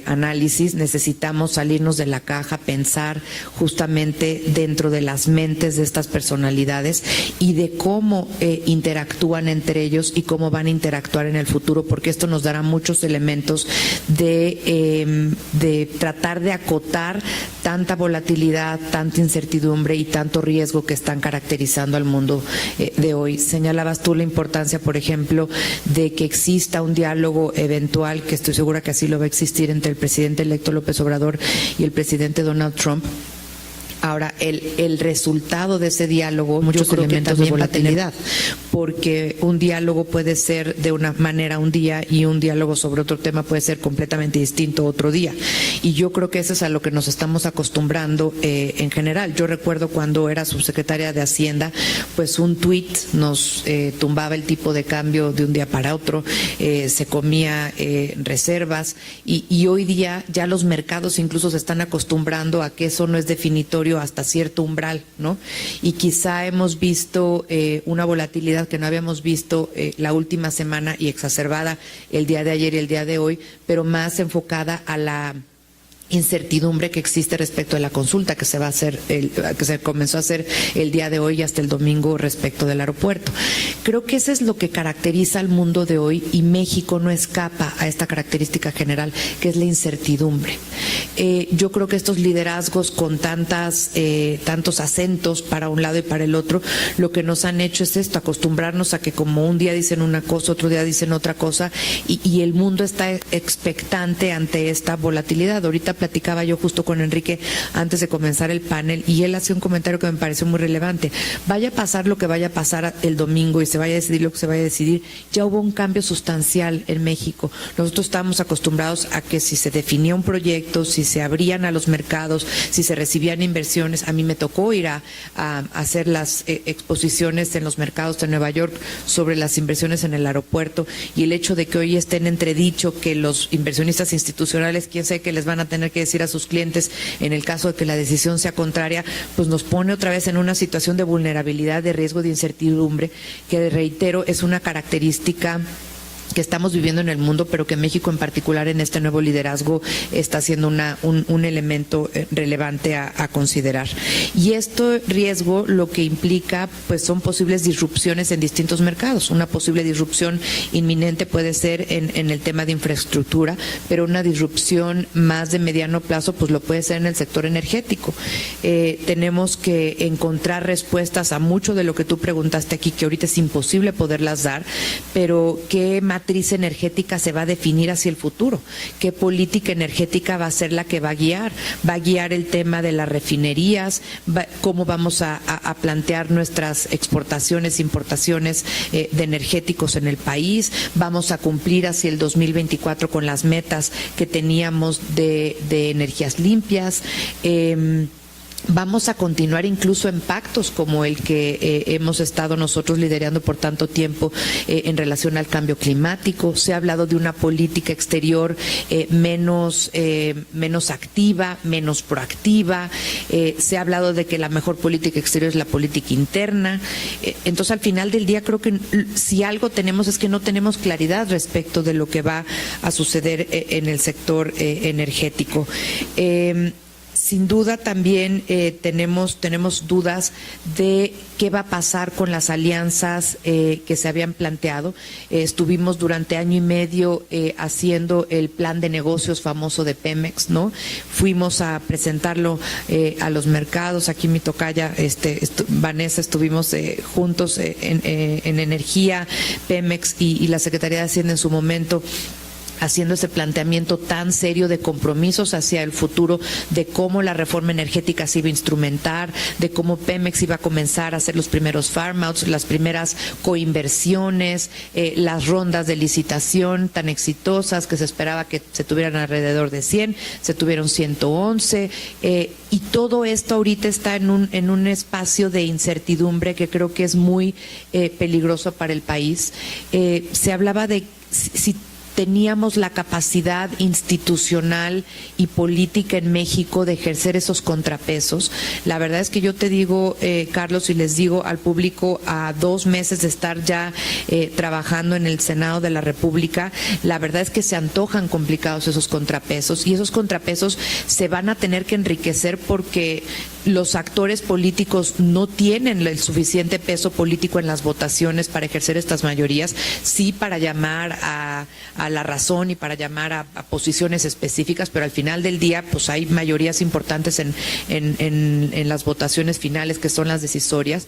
análisis. Necesitamos salirnos de la caja, pensar justamente dentro de las mentes de estas personalidades y de cómo interactúan entre ellos y cómo van a interactuar en el futuro, porque esto nos dará muchos elementos de tratar de acotar tanta volatilidad, tanta incertidumbre y tanto riesgo que están caracterizando al mundo de hoy. Señalabas tú la importancia, por ejemplo, de que exista un diálogo eventual, que estoy segura que así lo va a existir, entre el presidente electo López Obrador y el presidente Donald Trump. Ahora, el resultado de ese diálogo, muchos elementos de volatilidad, porque un diálogo puede ser de una manera un día y un diálogo sobre otro tema puede ser completamente distinto otro día. Y yo creo que eso es a lo que nos estamos acostumbrando en general. Yo recuerdo cuando era subsecretaria de Hacienda, pues un tuit nos tumbaba el tipo de cambio de un día para otro, se comía reservas, y hoy día ya los mercados incluso se están acostumbrando a que eso no es definitorio hasta cierto umbral, ¿no? Y quizá hemos visto una volatilidad que no habíamos visto la última semana y exacerbada el día de ayer y el día de hoy, pero más enfocada a incertidumbre que existe respecto de la consulta que se va a hacer, que se comenzó a hacer el día de hoy y hasta el domingo respecto del aeropuerto. Creo que eso es lo que caracteriza al mundo de hoy, y México no escapa a esta característica general, que es la incertidumbre. Yo creo que estos liderazgos con tantos acentos para un lado y para el otro, lo que nos han hecho es esto, acostumbrarnos a que como un día dicen una cosa, otro día dicen otra cosa, y el mundo está expectante ante esta volatilidad. Ahorita platicaba yo justo con Enrique antes de comenzar el panel, y él hacía un comentario que me pareció muy relevante. Vaya a pasar lo que vaya a pasar el domingo y se vaya a decidir lo que se vaya a decidir, ya hubo un cambio sustancial en México. Nosotros estábamos acostumbrados a que si se definía un proyecto, si se abrían a los mercados, si se recibían inversiones. A mí me tocó ir a hacer las exposiciones en los mercados de Nueva York sobre las inversiones en el aeropuerto, y el hecho de que hoy estén entredicho que los inversionistas institucionales, quién sabe que les van a tener que decir a sus clientes en el caso de que la decisión sea contraria, pues nos pone otra vez en una situación de vulnerabilidad, de riesgo, de incertidumbre, que reitero es una característica que estamos viviendo en el mundo, pero que México en particular en este nuevo liderazgo está siendo un elemento relevante a considerar. Y este riesgo lo que implica pues son posibles disrupciones en distintos mercados. Una posible disrupción inminente puede ser en el tema de infraestructura, pero una disrupción más de mediano plazo pues lo puede ser en el sector energético. Tenemos que encontrar respuestas a mucho de lo que tú preguntaste aquí, que ahorita es imposible poderlas dar, pero ¿qué matriz energética se va a definir hacia el futuro? ¿Qué política energética va a ser la que va a guiar? ¿Va a guiar el tema de las refinerías? ¿Cómo vamos a plantear nuestras exportaciones, importaciones de energéticos en el país? ¿Vamos a cumplir hacia el 2024 con las metas que teníamos de energías limpias? Vamos a continuar incluso en pactos como el que hemos estado nosotros liderando por tanto tiempo en relación al cambio climático. Se ha hablado de una política exterior menos activa, menos proactiva. Se ha hablado de que la mejor política exterior es la política interna. Entonces, al final del día, creo que si algo tenemos es que no tenemos claridad respecto de lo que va a suceder en el sector energético. Sin duda también tenemos dudas de qué va a pasar con las alianzas que se habían planteado. Estuvimos durante año y medio haciendo el plan de negocios famoso de Pemex, ¿no? Fuimos a presentarlo a los mercados. Aquí mi tocaya, Vanessa, estuvimos juntos en Energía, Pemex y la Secretaría de Hacienda en su momento, haciendo ese planteamiento tan serio de compromisos hacia el futuro, de cómo la reforma energética se iba a instrumentar, de cómo Pemex iba a comenzar a hacer los primeros farm outs, las primeras coinversiones, las rondas de licitación tan exitosas que se esperaba que se tuvieran alrededor de 100, se tuvieron 111, y todo esto ahorita está en un espacio de incertidumbre que creo que es muy peligroso para el país. Se hablaba de si teníamos la capacidad institucional y política en México de ejercer esos contrapesos. La verdad es que yo te digo, Carlos, y les digo al público, a 2 meses de estar ya trabajando en el Senado de la República, la verdad es que se antojan complicados esos contrapesos, y esos contrapesos se van a tener que enriquecer porque los actores políticos no tienen el suficiente peso político en las votaciones para ejercer estas mayorías, sí para llamar a la razón y para llamar a posiciones específicas, pero al final del día pues hay mayorías importantes en las votaciones finales, que son las decisorias.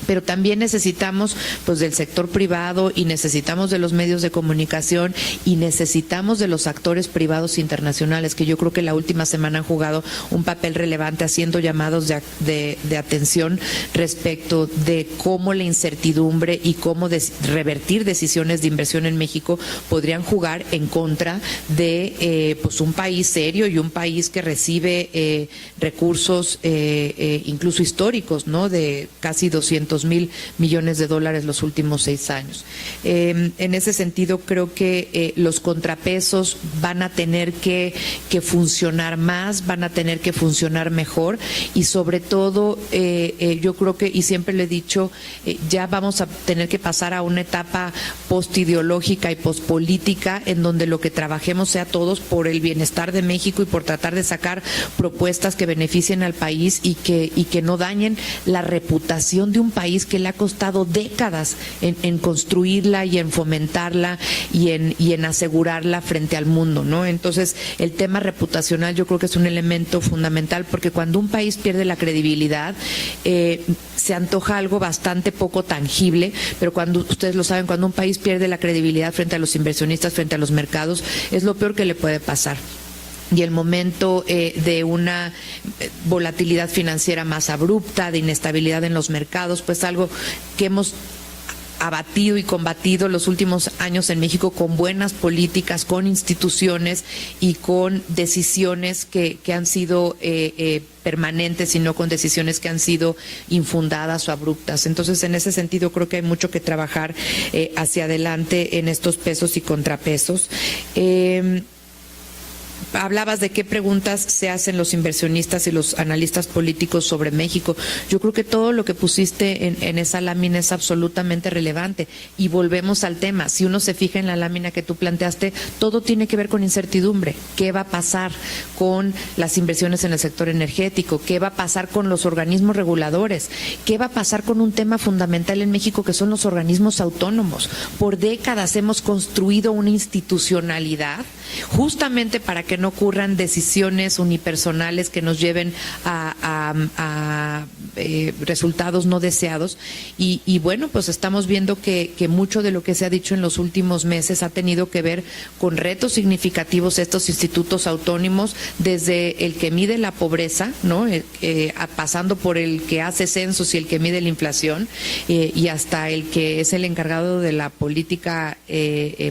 Pero también necesitamos pues del sector privado, y necesitamos de los medios de comunicación, y necesitamos de los actores privados internacionales, que yo creo que la última semana han jugado un papel relevante haciendo llamados de atención respecto de cómo la incertidumbre y cómo revertir decisiones de inversión en México podrían jugar en contra de pues un país serio y un país que recibe recursos incluso históricos, ¿no? De casi 200 $200,000 millones los últimos 6 años. En ese sentido, creo que los contrapesos van a tener que funcionar más, van a tener que funcionar mejor y sobre todo yo creo que, y siempre le he dicho, ya vamos a tener que pasar a una etapa postideológica y pospolítica en donde lo que trabajemos sea todos por el bienestar de México y por tratar de sacar propuestas que beneficien al país y que no dañen la reputación de un país que le ha costado décadas en construirla y en fomentarla y en asegurarla frente al mundo, ¿no? Entonces, el tema reputacional yo creo que es un elemento fundamental, porque cuando un país pierde la credibilidad, se antoja algo bastante poco tangible, pero cuando, ustedes lo saben, cuando un país pierde la credibilidad frente a los inversionistas, frente a los mercados, es lo peor que le puede pasar. Y el momento de una volatilidad financiera más abrupta, de inestabilidad en los mercados, pues algo que hemos abatido y combatido los últimos años en México con buenas políticas, con instituciones y con decisiones que han sido permanentes y no con decisiones que han sido infundadas o abruptas. Entonces, en ese sentido, creo que hay mucho que trabajar hacia adelante en estos pesos y contrapesos. Hablabas de qué preguntas se hacen los inversionistas y los analistas políticos sobre México. Yo creo que todo lo que pusiste en esa lámina es absolutamente relevante. Y volvemos al tema. Si uno se fija en la lámina que tú planteaste, todo tiene que ver con incertidumbre. ¿Qué va a pasar con las inversiones en el sector energético? ¿Qué va a pasar con los organismos reguladores? ¿Qué va a pasar con un tema fundamental en México que son los organismos autónomos? Por décadas hemos construido una institucionalidad justamente para que no ocurran decisiones unipersonales que nos lleven a resultados no deseados y bueno, pues estamos viendo que mucho de lo que se ha dicho en los últimos meses ha tenido que ver con retos significativos de estos institutos autónomos, desde el que mide la pobreza, ¿no? Pasando por el que hace censos y el que mide la inflación y hasta el que es el encargado de la política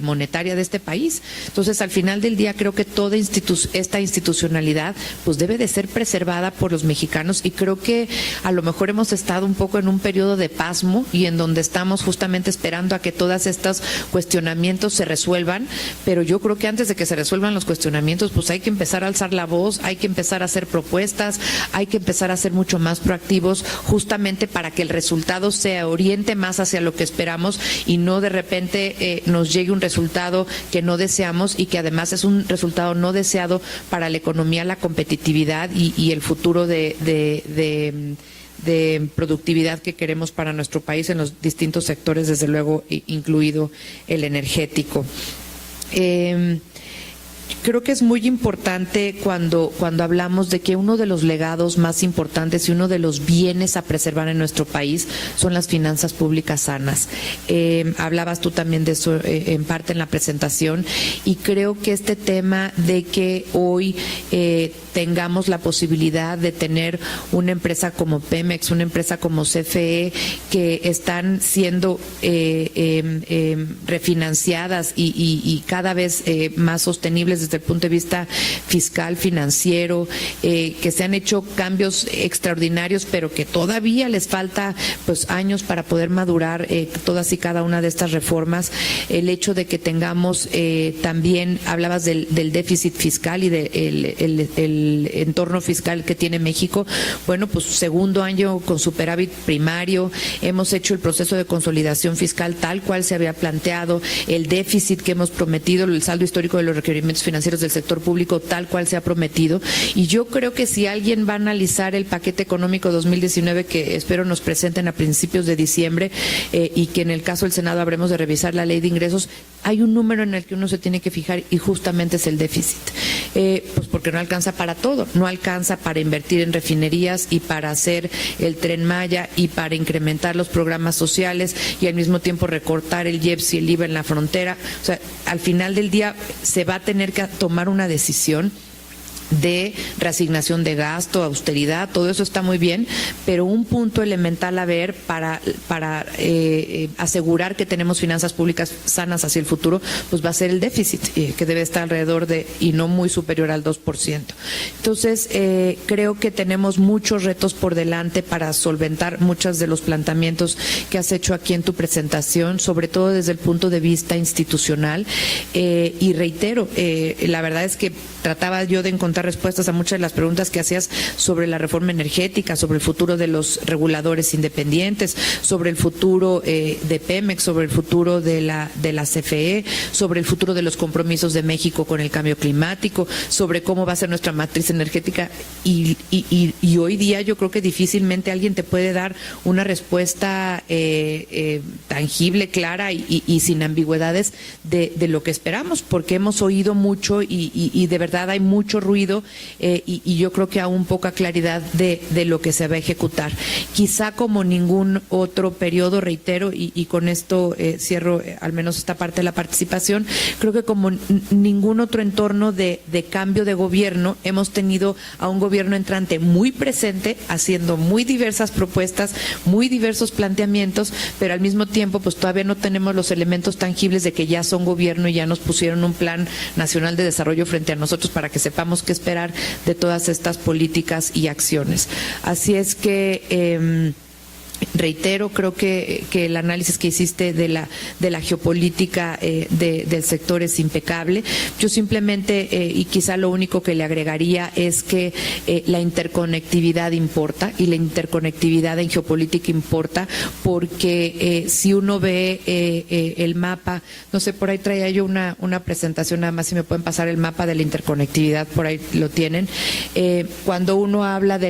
monetaria de este país. Entonces, al final del día, creo que toda esta institucionalidad pues debe de ser preservada por los mexicanos, y creo que a lo mejor hemos estado un poco en un periodo de pasmo y en donde estamos justamente esperando a que todos estos cuestionamientos se resuelvan, pero yo creo que antes de que se resuelvan los cuestionamientos pues hay que empezar a alzar la voz, hay que empezar a hacer propuestas, hay que empezar a ser mucho más proactivos justamente para que el resultado se oriente más hacia lo que esperamos y no de repente nos llegue un resultado que no deseamos y que además es un resultado no deseado para la economía, la competitividad y el futuro de productividad que queremos para nuestro país en los distintos sectores, desde luego incluido el energético. Creo que es muy importante cuando hablamos de que uno de los legados más importantes y uno de los bienes a preservar en nuestro país son las finanzas públicas sanas. Hablabas tú también de eso en parte en la presentación, y creo que este tema de que hoy tengamos la posibilidad de tener una empresa como Pemex, una empresa como CFE, que están siendo refinanciadas y cada vez más sostenibles desde el punto de vista fiscal, financiero, que se han hecho cambios extraordinarios, pero que todavía les falta pues años para poder madurar todas y cada una de estas reformas. El hecho de que tengamos también, hablabas del déficit fiscal y del entorno fiscal que tiene México. Bueno, pues segundo año con superávit primario, hemos hecho el proceso de consolidación fiscal tal cual se había planteado, el déficit que hemos prometido, el saldo histórico de los requerimientos financieros del sector público tal cual se ha prometido, y yo creo que si alguien va a analizar el paquete económico 2019 que espero nos presenten a principios de diciembre y que en el caso del Senado habremos de revisar la ley de ingresos, hay un número en el que uno se tiene que fijar y justamente es el déficit, pues porque no alcanza para todo, no alcanza para invertir en refinerías y para hacer el Tren Maya y para incrementar los programas sociales y al mismo tiempo recortar el IEPS y el IVA en la frontera. O sea, al final del día se va a tener que tomar una decisión de reasignación de gasto, austeridad, todo eso está muy bien, pero un punto elemental a ver para asegurar que tenemos finanzas públicas sanas hacia el futuro, pues va a ser el déficit, que debe estar alrededor de, y no muy superior al 2%. Entonces, creo que tenemos muchos retos por delante para solventar muchos de los planteamientos que has hecho aquí en tu presentación, sobre todo desde el punto de vista institucional, y reitero, la verdad es que trataba yo de encontrar respuestas a muchas de las preguntas que hacías sobre la reforma energética, sobre el futuro de los reguladores independientes, sobre el futuro de Pemex, sobre el futuro de la CFE, sobre el futuro de los compromisos de México con el cambio climático, sobre cómo va a ser nuestra matriz energética, y hoy día yo creo que difícilmente alguien te puede dar una respuesta tangible, clara y sin ambigüedades de lo que esperamos, porque hemos oído mucho y de verdad hay mucho ruido, y yo creo que aún poca claridad de lo que se va a ejecutar. Quizá como ningún otro periodo, reitero, y con esto cierro al menos esta parte de la participación, creo que como ningún otro entorno de cambio de gobierno, hemos tenido a un gobierno entrante muy presente, haciendo muy diversas propuestas, muy diversos planteamientos, pero al mismo tiempo pues todavía no tenemos los elementos tangibles de que ya son gobierno y ya nos pusieron un plan nacional de desarrollo frente a nosotros para que sepamos qué esperar de todas estas políticas y acciones. Así es que reitero, creo que el análisis que hiciste de la geopolítica del sector es impecable. Yo simplemente, y quizá lo único que le agregaría es que la interconectividad importa, y la interconectividad en geopolítica importa, porque si uno ve el mapa, no sé, por ahí traía yo una presentación, nada más si me pueden pasar el mapa de la interconectividad, por ahí lo tienen. Cuando uno habla de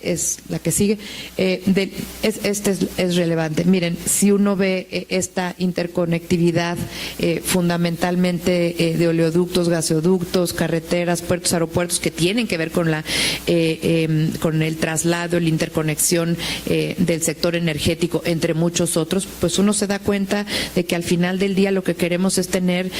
es la que sigue, es relevante. Miren, si uno ve esta interconectividad fundamentalmente de oleoductos, gasoductos, carreteras, puertos, aeropuertos, que tienen que ver con con el traslado, la interconexión del sector energético, entre muchos otros, pues uno se da cuenta de que al final del día lo que queremos es tener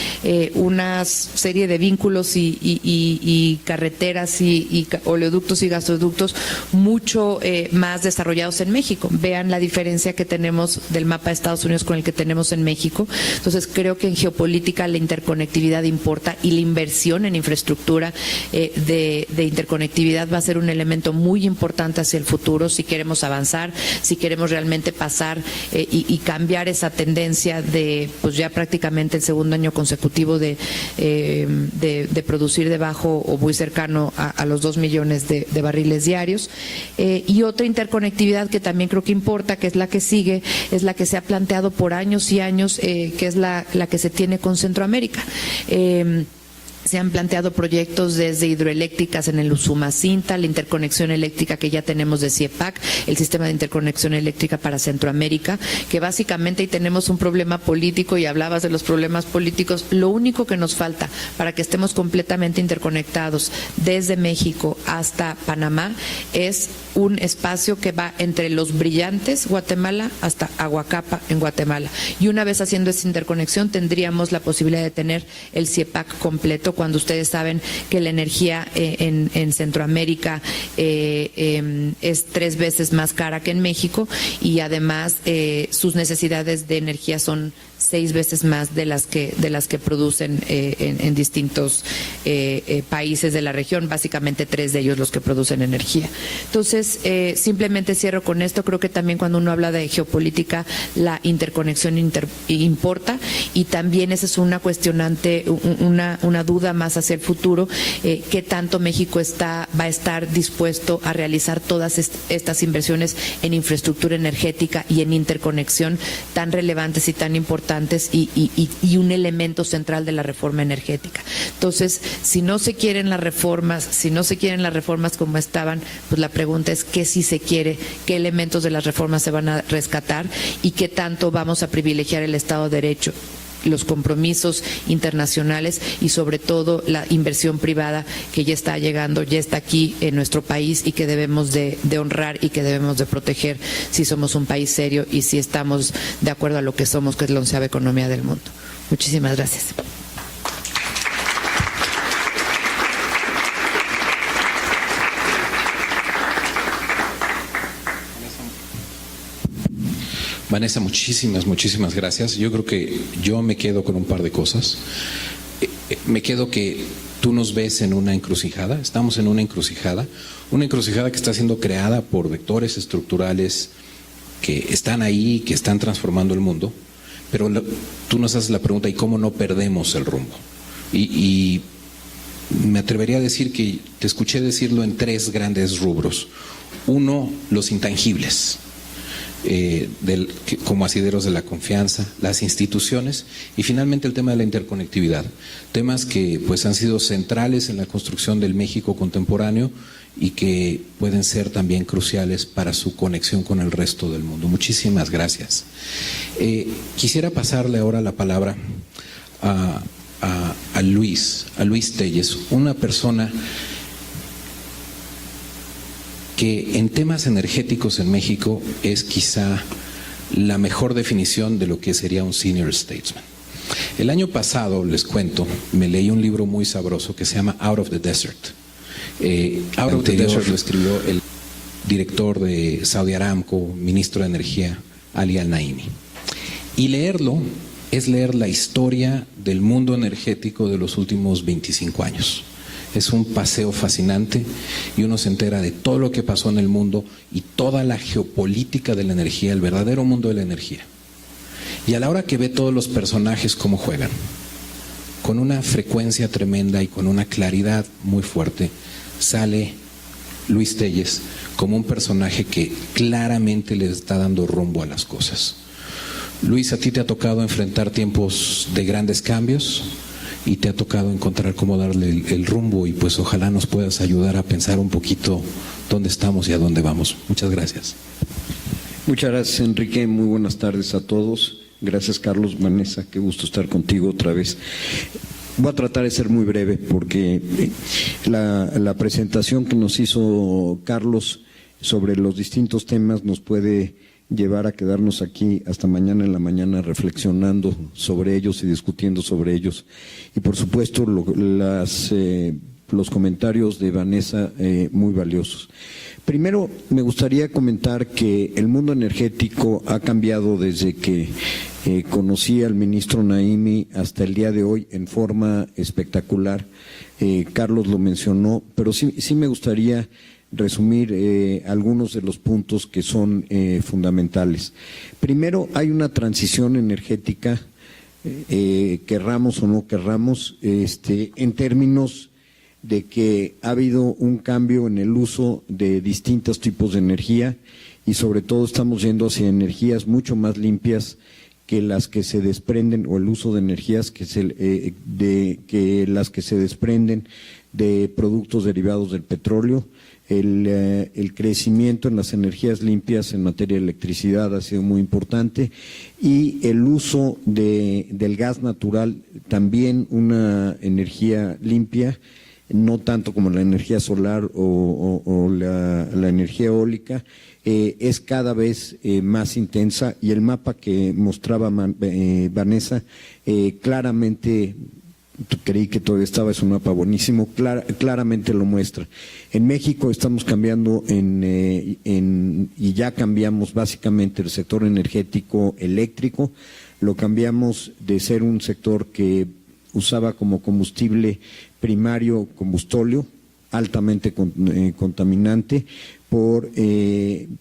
una serie de vínculos y carreteras y oleoductos y gasoductos mucho más desarrollados en México. Vean la diferencia que tenemos del mapa de Estados Unidos con el que tenemos en México. Entonces, creo que en geopolítica la interconectividad importa, y la inversión en infraestructura de interconectividad va a ser un elemento muy importante hacia el futuro si queremos avanzar, si queremos realmente pasar y cambiar esa tendencia de, pues ya prácticamente el segundo año consecutivo de producir debajo o muy cercano a los 2 millones de barriles diarios. Y otra interconectividad que también creo que importa, que es la que sigue, es la que se ha planteado por años y años, que es la que se tiene con Centroamérica. Se han planteado proyectos desde hidroeléctricas en el Usumacinta, la interconexión eléctrica que ya tenemos de CIEPAC, el sistema de interconexión eléctrica para Centroamérica, que básicamente ahí tenemos un problema político, y hablabas de los problemas políticos. Lo único que nos falta para que estemos completamente interconectados desde México hasta Panamá es un espacio que va entre Los Brillantes, Guatemala, hasta Aguacapa, en Guatemala. Y una vez haciendo esa interconexión tendríamos la posibilidad de tener el CIEPAC completo, cuando ustedes saben que la energía en Centroamérica es 3 veces más cara que en México, y además sus necesidades de energía son 6 veces más de las que producen en distintos países de la región, básicamente 3 de ellos los que producen energía. Entonces, simplemente cierro con esto. Creo que también cuando uno habla de geopolítica, la interconexión importa, y también esa es una cuestionante, una duda más hacia el futuro, qué tanto México va a estar dispuesto a realizar todas estas inversiones en infraestructura energética y en interconexión tan relevantes y tan importantes, y un elemento central de la reforma energética. Entonces, si no se quieren las reformas como estaban, pues la pregunta es qué sí se quiere, qué elementos de las reformas se van a rescatar, y qué tanto vamos a privilegiar el Estado de Derecho, los compromisos internacionales, y sobre todo la inversión privada que ya está llegando, ya está aquí en nuestro país, y que debemos de honrar y que debemos de proteger si somos un país serio y si estamos de acuerdo a lo que somos, que es la 11ª economía del mundo. Muchísimas gracias. Vanessa, muchísimas gracias. Yo creo que yo me quedo con un par de cosas. Me quedo que tú nos ves en una encrucijada, estamos en una encrucijada que está siendo creada por vectores estructurales que están ahí, que están transformando el mundo, pero tú nos haces la pregunta, ¿y cómo no perdemos el rumbo? Y me atrevería a decir que te escuché decirlo en 3 grandes rubros. Uno, los intangibles, como asideros de la confianza, las instituciones y finalmente el tema de la interconectividad, temas que pues han sido centrales en la construcción del México contemporáneo y que pueden ser también cruciales para su conexión con el resto del mundo. Muchísimas gracias. Quisiera pasarle ahora la palabra a Luis Telles, una persona que en temas energéticos en México es quizá la mejor definición de lo que sería un senior statesman. El año pasado, les cuento, me leí un libro muy sabroso que se llama Out of the Desert. Out of the Desert lo escribió el director de Saudi Aramco, ministro de Energía, Ali Al-Naimi. Y leerlo es leer la historia del mundo energético de los últimos 25 años. Es un paseo fascinante y uno se entera de todo lo que pasó en el mundo y toda la geopolítica de la energía, el verdadero mundo de la energía. Y a la hora que ve todos los personajes cómo juegan, con una frecuencia tremenda y con una claridad muy fuerte, sale Luis Telles como un personaje que claramente le está dando rumbo a las cosas. Luis, a ti te ha tocado enfrentar tiempos de grandes cambios y te ha tocado encontrar cómo darle el rumbo y pues ojalá nos puedas ayudar a pensar un poquito dónde estamos y a dónde vamos. Muchas gracias. Muchas gracias, Enrique. Muy buenas tardes a todos. Gracias, Carlos. Vanessa, qué gusto estar contigo otra vez. Voy a tratar de ser muy breve porque la presentación que nos hizo Carlos sobre los distintos temas nos puede llevar a quedarnos aquí hasta mañana en la mañana reflexionando sobre ellos y discutiendo sobre ellos. Y por supuesto los comentarios de Vanessa muy valiosos. Primero me gustaría comentar que el mundo energético ha cambiado desde que conocí al ministro Naimi hasta el día de hoy en forma espectacular. Carlos lo mencionó, pero sí me gustaría resumir algunos de los puntos que son fundamentales. Primero, hay una transición energética, querramos o no querramos, en términos de que ha habido un cambio en el uso de distintos tipos de energía y sobre todo estamos yendo hacia energías mucho más limpias que las que se desprenden, o el uso de energías que las que se desprenden de productos derivados del petróleo. El crecimiento en las energías limpias en materia de electricidad ha sido muy importante y el uso del gas natural, también una energía limpia, no tanto como la energía solar o la energía eólica, es cada vez más intensa y el mapa que mostraba Vanessa claramente, creí que todavía estaba, es un mapa buenísimo, claramente lo muestra. En México estamos cambiando y ya cambiamos básicamente el sector energético eléctrico, lo cambiamos de ser un sector que usaba como combustible primario combustóleo, altamente contaminante, por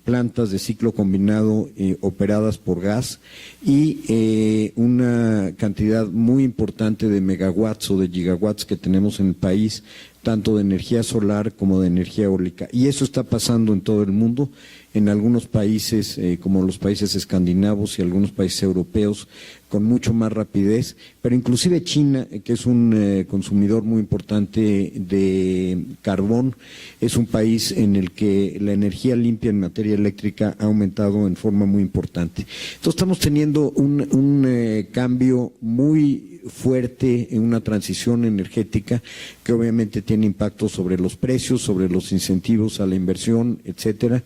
plantas de ciclo combinado operadas por gas y una cantidad muy importante de megawatts o de gigawatts que tenemos en el país, tanto de energía solar como de energía eólica. Y eso está pasando en todo el mundo, en algunos países como los países escandinavos y algunos países europeos con mucho más rapidez, pero inclusive China, que es un consumidor muy importante de carbón, es un país en el que la energía limpia en materia eléctrica ha aumentado en forma muy importante. Entonces estamos teniendo un cambio muy fuerte en una transición energética que obviamente tiene impacto sobre los precios, sobre los incentivos a la inversión, etcétera.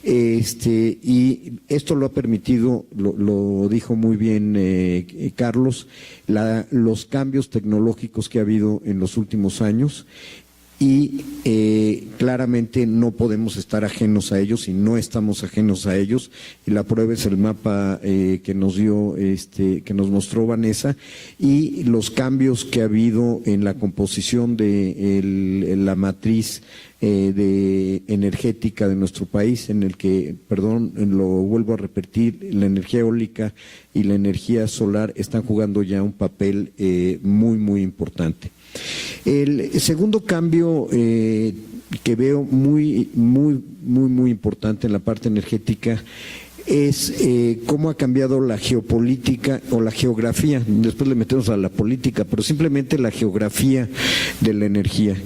Y esto lo ha permitido, lo dijo muy bien Carlos, los cambios tecnológicos que ha habido en los últimos años. y claramente no podemos estar ajenos a ellos y no estamos ajenos a ellos, y la prueba es el mapa que nos dio, que nos mostró Vanessa, y los cambios que ha habido en la composición de la matriz energética de nuestro país, en el que, perdón, lo vuelvo a repetir, la energía eólica y la energía solar están jugando ya un papel muy, muy importante. El segundo cambio que veo muy importante en la parte energética es cómo ha cambiado la geopolítica o la geografía. Después le metemos a la política, pero simplemente la geografía de la energía.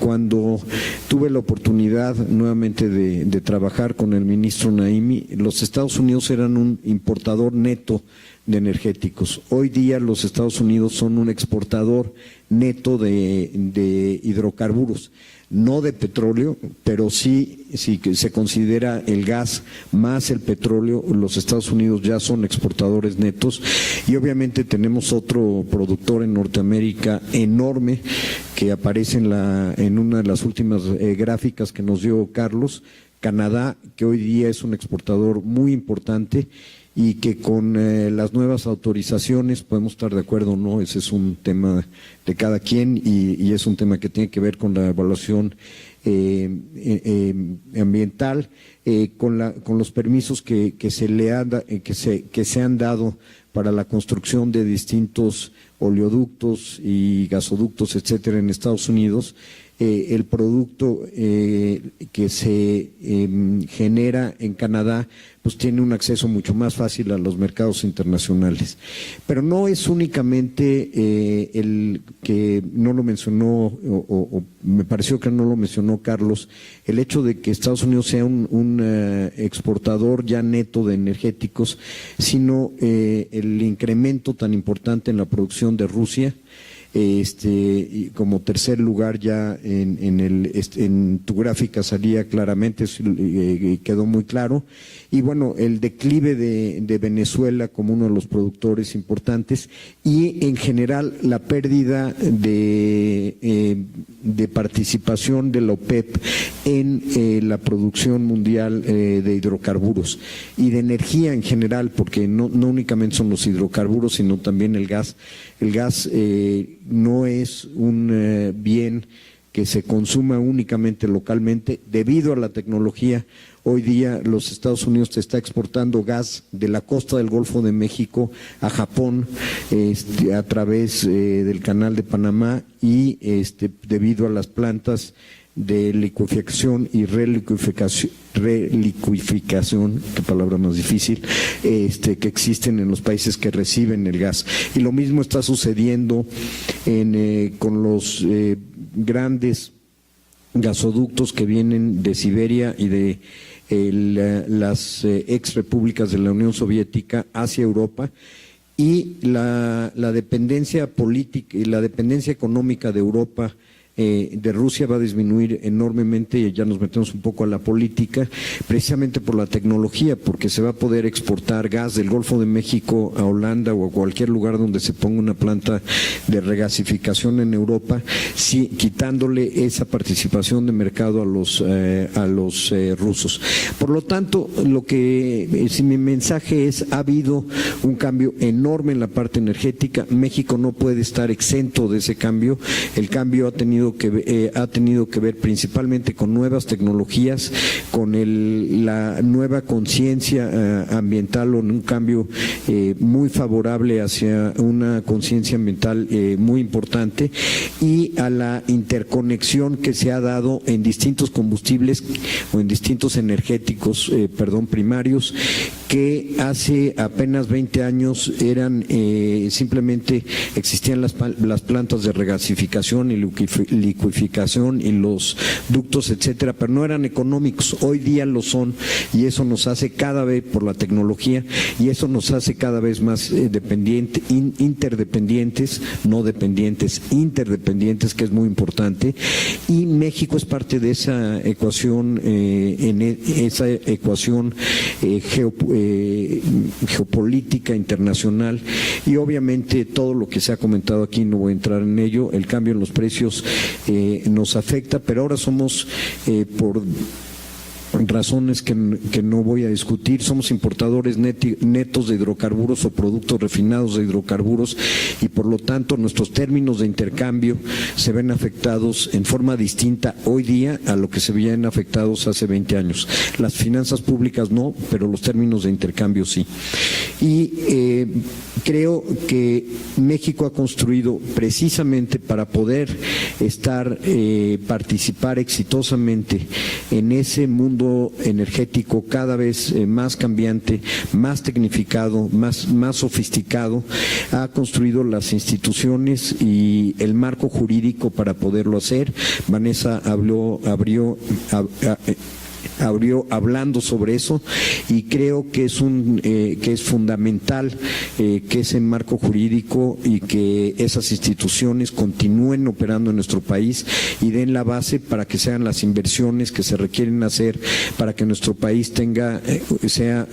Cuando tuve la oportunidad nuevamente de trabajar con el ministro Naimi, los Estados Unidos eran un importador neto de energéticos. Hoy día los Estados Unidos son un exportador neto de hidrocarburos, no de petróleo, pero sí se considera el gas más el petróleo, los Estados Unidos ya son exportadores netos, y obviamente tenemos otro productor en Norteamérica enorme que aparece en una de las últimas gráficas que nos dio Carlos, Canadá, que hoy día es un exportador muy importante y que con las nuevas autorizaciones, podemos estar de acuerdo o no, ese es un tema de cada quien y es un tema que tiene que ver con la evaluación ambiental, con los permisos que se han dado para la construcción de distintos oleoductos y gasoductos, etcétera, en Estados Unidos. El producto que se genera en Canadá pues tiene un acceso mucho más fácil a los mercados internacionales. Pero no es únicamente el que no lo mencionó, o me pareció que no lo mencionó Carlos, el hecho de que Estados Unidos sea un exportador ya neto de energéticos, sino el incremento tan importante en la producción de Rusia. Y como tercer lugar ya en tu gráfica salía claramente, quedó muy claro, y bueno, el declive de Venezuela como uno de los productores importantes, y en general la pérdida de participación de la OPEP en la producción mundial de hidrocarburos y de energía en general, porque no únicamente son los hidrocarburos, sino también el gas. El gas no es un bien que se consuma únicamente localmente. Debido a la tecnología, hoy día los Estados Unidos te está exportando gas de la costa del Golfo de México a Japón a través del Canal de Panamá, y debido a las plantas de licuefacción y relicuificación, qué palabra más difícil, que existen en los países que reciben el gas. Y lo mismo está sucediendo con los grandes gasoductos que vienen de Siberia y de las ex repúblicas de la Unión Soviética hacia Europa, y la dependencia política y la dependencia económica de Europa de Rusia va a disminuir enormemente, y ya nos metemos un poco a la política, precisamente por la tecnología, porque se va a poder exportar gas del Golfo de México a Holanda o a cualquier lugar donde se ponga una planta de regasificación en Europa, quitándole esa participación de mercado a los rusos. Por lo tanto, si mi mensaje es, ha habido un cambio enorme en la parte energética. México no puede estar exento de ese cambio. El cambio ha tenido que ver principalmente con nuevas tecnologías, con la nueva conciencia ambiental, o un cambio muy favorable hacia una conciencia ambiental muy importante, y a la interconexión que se ha dado en distintos combustibles o en distintos energéticos, primarios, que hace apenas 20 años eran simplemente existían las plantas de regasificación y licuificación y los ductos, etcétera, pero no eran económicos. Hoy día lo son, y eso nos hace cada vez, por la tecnología, y eso nos hace cada vez más interdependientes, no dependientes, interdependientes, que es muy importante, y México es parte de esa ecuación, geopolítica internacional y obviamente todo lo que se ha comentado aquí, no voy a entrar en ello, el cambio en los precios nos afecta, pero ahora somos por razones que no voy a discutir, somos importadores netos de hidrocarburos o productos refinados de hidrocarburos y por lo tanto nuestros términos de intercambio se ven afectados en forma distinta hoy día a lo que se veían afectados hace 20 años. Las finanzas públicas no, pero los términos de intercambio sí. Y creo que México ha construido precisamente para poder participar exitosamente en ese mundo energético cada vez más cambiante, más tecnificado, más sofisticado, ha construido las instituciones y el marco jurídico para poderlo hacer. Vanessa abrió hablando sobre eso y creo que es fundamental que ese marco jurídico y que esas instituciones continúen operando en nuestro país y den la base para que sean las inversiones que se requieren hacer para que nuestro país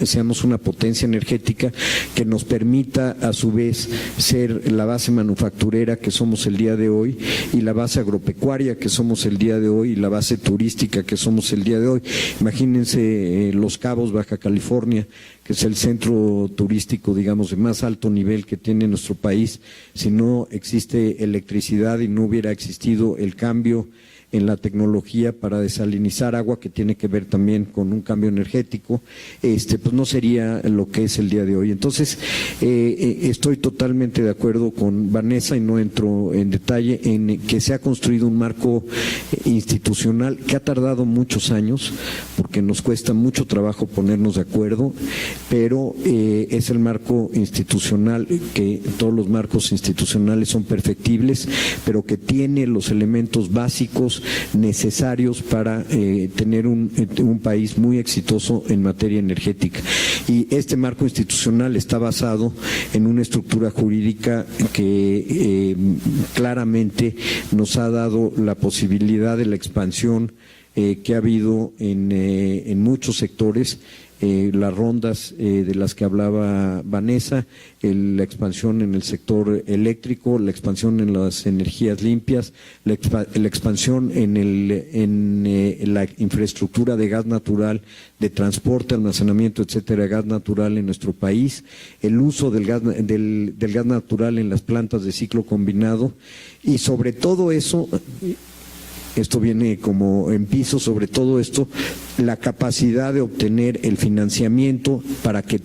seamos una potencia energética que nos permita a su vez ser la base manufacturera que somos el día de hoy y la base agropecuaria que somos el día de hoy y la base turística que somos el día de hoy. Imagínense Los Cabos, Baja California, que es el centro turístico, digamos, de más alto nivel que tiene nuestro país. Si no existe electricidad y no hubiera existido el cambio en la tecnología para desalinizar agua, que tiene que ver también con un cambio energético, pues no sería lo que es el día de hoy. Entonces, estoy totalmente de acuerdo con Vanessa y no entro en detalle en que se ha construido un marco institucional que ha tardado muchos años, porque nos cuesta mucho trabajo ponernos de acuerdo, pero es el marco institucional, que todos los marcos institucionales son perfectibles, pero que tiene los elementos básicos necesarios para tener un país muy exitoso en materia energética. Y este marco institucional está basado en una estructura jurídica que claramente nos ha dado la posibilidad de la expansión que ha habido en muchos sectores. Las rondas de las que hablaba Vanessa, la expansión en el sector eléctrico, la expansión en las energías limpias, la expansión en la infraestructura de gas natural, de transporte, almacenamiento, etcétera, de gas natural en nuestro país, el uso del gas natural en las plantas de ciclo combinado y sobre todo eso. Esto viene como en piso, sobre todo esto, la capacidad de obtener el financiamiento para que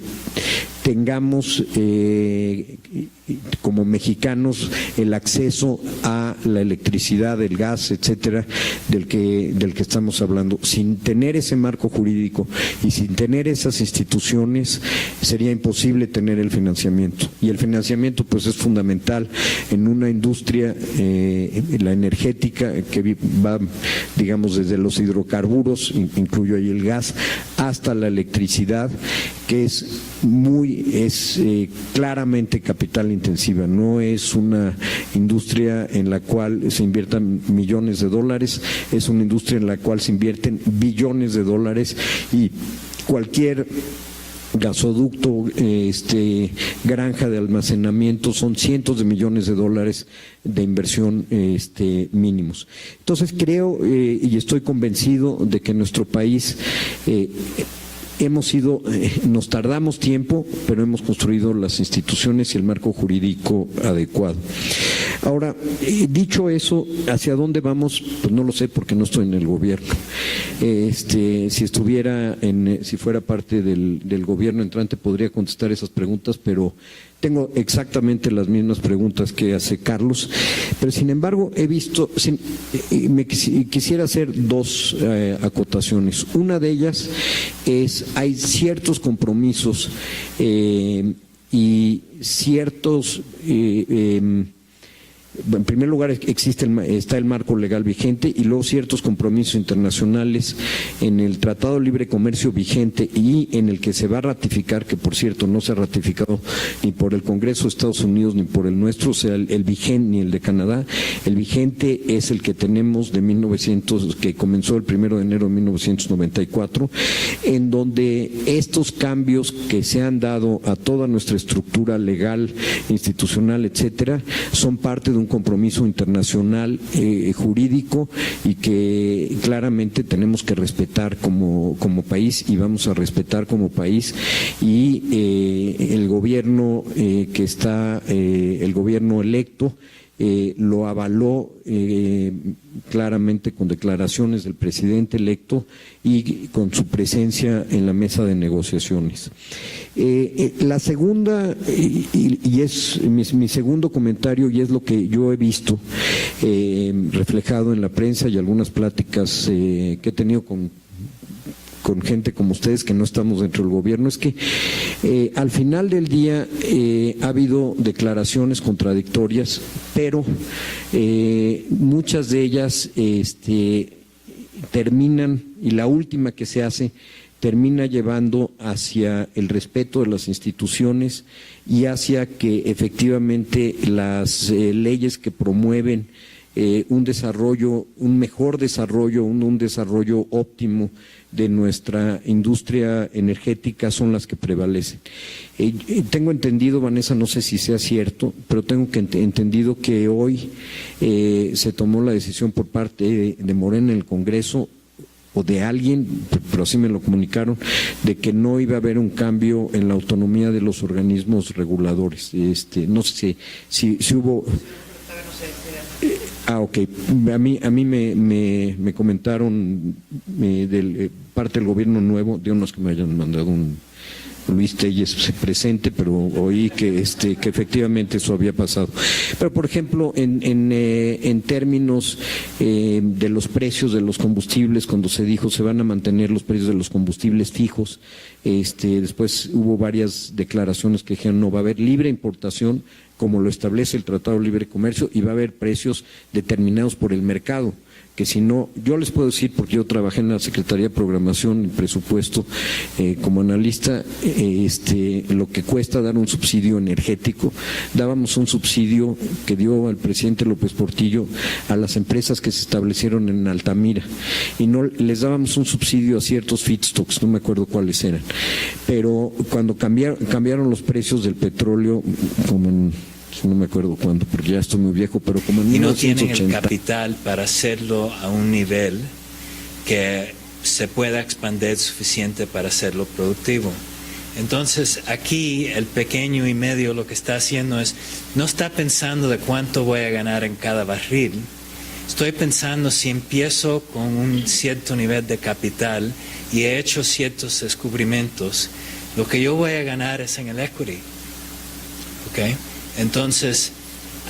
tengamos como mexicanos el acceso a la electricidad, el gas, etcétera, del que estamos hablando. Sin tener ese marco jurídico y sin tener esas instituciones sería imposible tener el financiamiento. Y el financiamiento pues es fundamental en una industria, la energética, que va, digamos, desde los hidrocarburos, incluyo ahí el gas, hasta la electricidad, que es claramente capital intensiva, no es una industria en la cual se inviertan millones de dólares, es una industria en la cual se invierten billones de dólares y cualquier gasoducto, granja de almacenamiento, son cientos de millones de dólares de inversión mínimos. Entonces creo y estoy convencido de que nuestro país nos tardamos tiempo, pero hemos construido las instituciones y el marco jurídico adecuado. Ahora, dicho eso, ¿hacia dónde vamos? Pues no lo sé porque no estoy en el gobierno. Si fuera parte del gobierno entrante podría contestar esas preguntas, pero tengo exactamente las mismas preguntas que hace Carlos, pero sin embargo quisiera hacer dos acotaciones. Una de ellas es, hay ciertos compromisos y ciertos En primer lugar, está el marco legal vigente y luego ciertos compromisos internacionales en el Tratado de Libre Comercio vigente y en el que se va a ratificar, que por cierto no se ha ratificado ni por el Congreso de Estados Unidos ni por el nuestro, o sea, el vigente ni el de Canadá. El vigente es el que tenemos que comenzó el 1 de enero de 1994, en donde estos cambios que se han dado a toda nuestra estructura legal, institucional, etcétera, son parte de un compromiso internacional jurídico y que claramente tenemos que respetar como país y vamos a respetar como país, y el gobierno el gobierno electo lo avaló claramente con declaraciones del presidente electo y con su presencia en la mesa de negociaciones. La segunda, y es mi segundo comentario, y es lo que yo he visto reflejado en la prensa y algunas pláticas que he tenido con gente como ustedes que no estamos dentro del gobierno, es que al final del día ha habido declaraciones contradictorias, pero muchas de ellas terminan, y la última que se hace termina llevando hacia el respeto de las instituciones y hacia que efectivamente las leyes que promueven un mejor desarrollo, un desarrollo óptimo de nuestra industria energética son las que prevalecen. Tengo entendido, Vanessa, no sé si sea cierto, pero tengo entendido que hoy se tomó la decisión por parte de Morena en el Congreso, o de alguien, pero así me lo comunicaron, de que no iba a haber un cambio en la autonomía de los organismos reguladores. No sé si hubo... Ok. A mí me comentaron parte del gobierno nuevo, de unos que me hayan mandado un Luis Telles presente, pero oí que efectivamente eso había pasado. Pero por ejemplo, en términos de los precios de los combustibles, cuando se dijo se van a mantener los precios de los combustibles fijos, después hubo varias declaraciones que dijeron no va a haber libre importación, como lo establece el Tratado de Libre Comercio, y va a haber precios determinados por el mercado, que si no, yo les puedo decir, porque yo trabajé en la Secretaría de Programación y Presupuesto como analista, lo que cuesta dar un subsidio energético. Dábamos un subsidio que dio al presidente López Portillo a las empresas que se establecieron en Altamira, y no les dábamos un subsidio a ciertos feedstocks, no me acuerdo cuáles eran, pero cuando cambiaron los precios del petróleo, como no me acuerdo cuándo, porque ya estoy muy viejo, pero como en 1980. Y no tienen el capital para hacerlo a un nivel que se pueda expandir suficiente para hacerlo productivo. Entonces, aquí el pequeño y medio lo que está haciendo es, no está pensando de cuánto voy a ganar en cada barril, estoy pensando si empiezo con un cierto nivel de capital y he hecho ciertos descubrimientos, lo que yo voy a ganar es en el equity. ¿Ok? Entonces,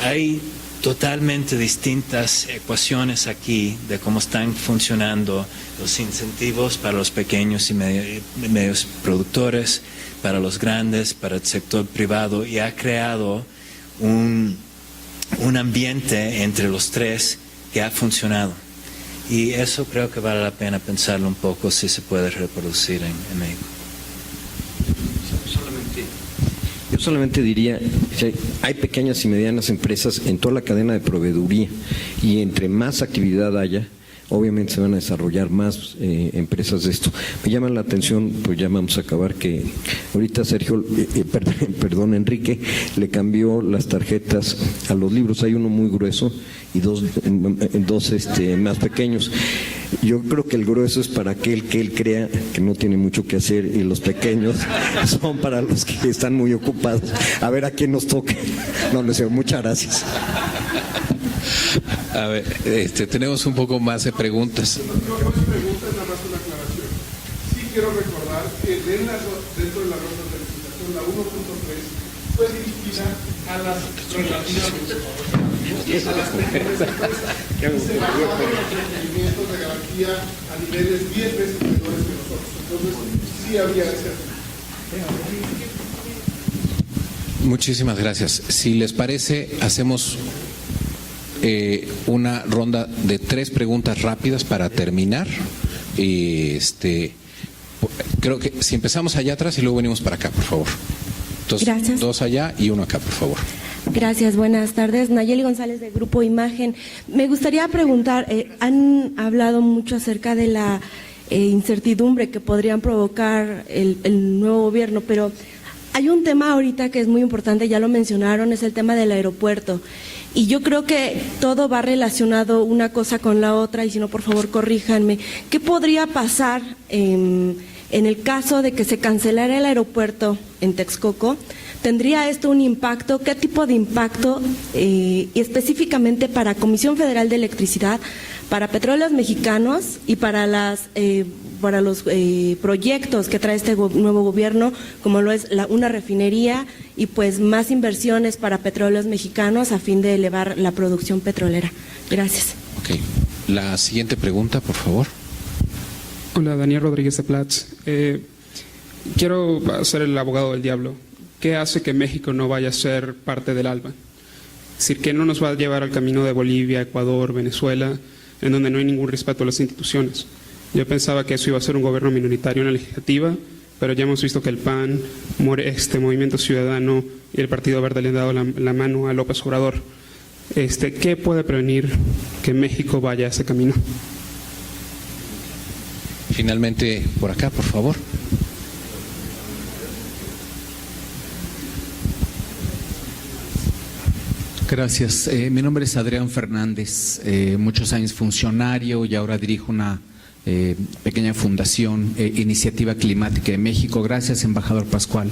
hay totalmente distintas ecuaciones aquí de cómo están funcionando los incentivos para los pequeños y medios productores, para los grandes, para el sector privado, y ha creado un ambiente entre los tres que ha funcionado. Y eso creo que vale la pena pensarlo un poco si se puede reproducir en México. Yo solamente diría, hay pequeñas y medianas empresas en toda la cadena de proveeduría, y entre más actividad haya, obviamente se van a desarrollar más empresas de esto. Me llama la atención, pues ya vamos a acabar, que ahorita Sergio, Enrique, le cambió las tarjetas a los libros. Hay uno muy grueso y dos más pequeños. Yo creo que el grueso es para aquel que él crea que no tiene mucho que hacer, y los pequeños son para los que están muy ocupados. A ver a quién nos toca. No, les digo, muchas gracias. A ver, tenemos un poco más de preguntas. Yo más preguntas, nada más una aclaración. Sí quiero recordar que dentro de la nota de licitación, la 1.3 fue dirigida a las relaciones y se bajó los requerimientos de garantía a niveles 10 veces menores que nosotros. Entonces, sí había ese. Muchísimas gracias. Si les parece, hacemos una ronda de 3 preguntas rápidas para terminar. Creo que si empezamos allá atrás y luego venimos para acá, por favor. Entonces, Gracias. 2 allá y 1 acá, por favor. Gracias, buenas tardes. Nayeli González de Grupo Imagen. Me gustaría preguntar, han hablado mucho acerca de la incertidumbre que podrían provocar el nuevo gobierno, pero hay un tema ahorita que es muy importante, ya lo mencionaron, es el tema del aeropuerto. Y yo creo que todo va relacionado una cosa con la otra, y si no, por favor, corríjanme. ¿Qué podría pasar en el caso de que se cancelara el aeropuerto en Texcoco? ¿Tendría esto un impacto? ¿Qué tipo de impacto? Y específicamente para Comisión Federal de Electricidad, para Petróleos Mexicanos y para los proyectos que trae este nuevo gobierno, como lo es una refinería y pues más inversiones para Petróleos Mexicanos a fin de elevar la producción petrolera. Gracias. Ok. La siguiente pregunta, por favor. Hola, Daniel Rodríguez de Platz. Quiero ser el abogado del diablo. ¿Qué hace que México no vaya a ser parte del ALBA? Es decir, ¿qué no nos va a llevar al camino de Bolivia, Ecuador, Venezuela, en donde no hay ningún respeto a las instituciones? Yo pensaba que eso iba a ser un gobierno minoritario en la legislativa, pero ya hemos visto que el PAN, Movimiento Ciudadano y el Partido Verde le han dado la mano a López Obrador. ¿Qué puede prevenir que México vaya a ese camino? Finalmente, por acá, por favor. Gracias. Mi nombre es Adrián Fernández, muchos años funcionario y ahora dirijo una pequeña fundación, Iniciativa Climática de México. Gracias, embajador Pascual,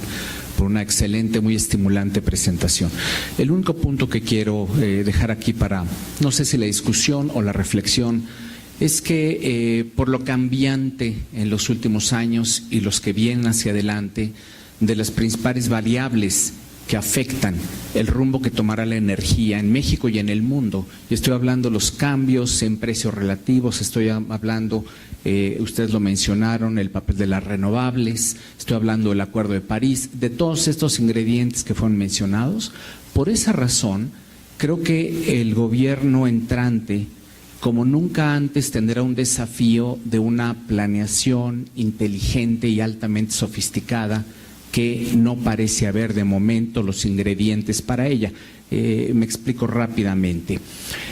por una excelente, muy estimulante presentación. El único punto que quiero dejar aquí para, no sé si la discusión o la reflexión, es que por lo cambiante en los últimos años y los que vienen hacia adelante, de las principales variables que afectan el rumbo que tomará la energía en México y en el mundo. Y estoy hablando de los cambios en precios relativos, estoy hablando, ustedes lo mencionaron, el papel de las renovables, estoy hablando del Acuerdo de París, de todos estos ingredientes que fueron mencionados. Por esa razón, creo que el gobierno entrante, como nunca antes, tendrá un desafío de una planeación inteligente y altamente sofisticada que no parece haber de momento los ingredientes para ella. Me explico rápidamente.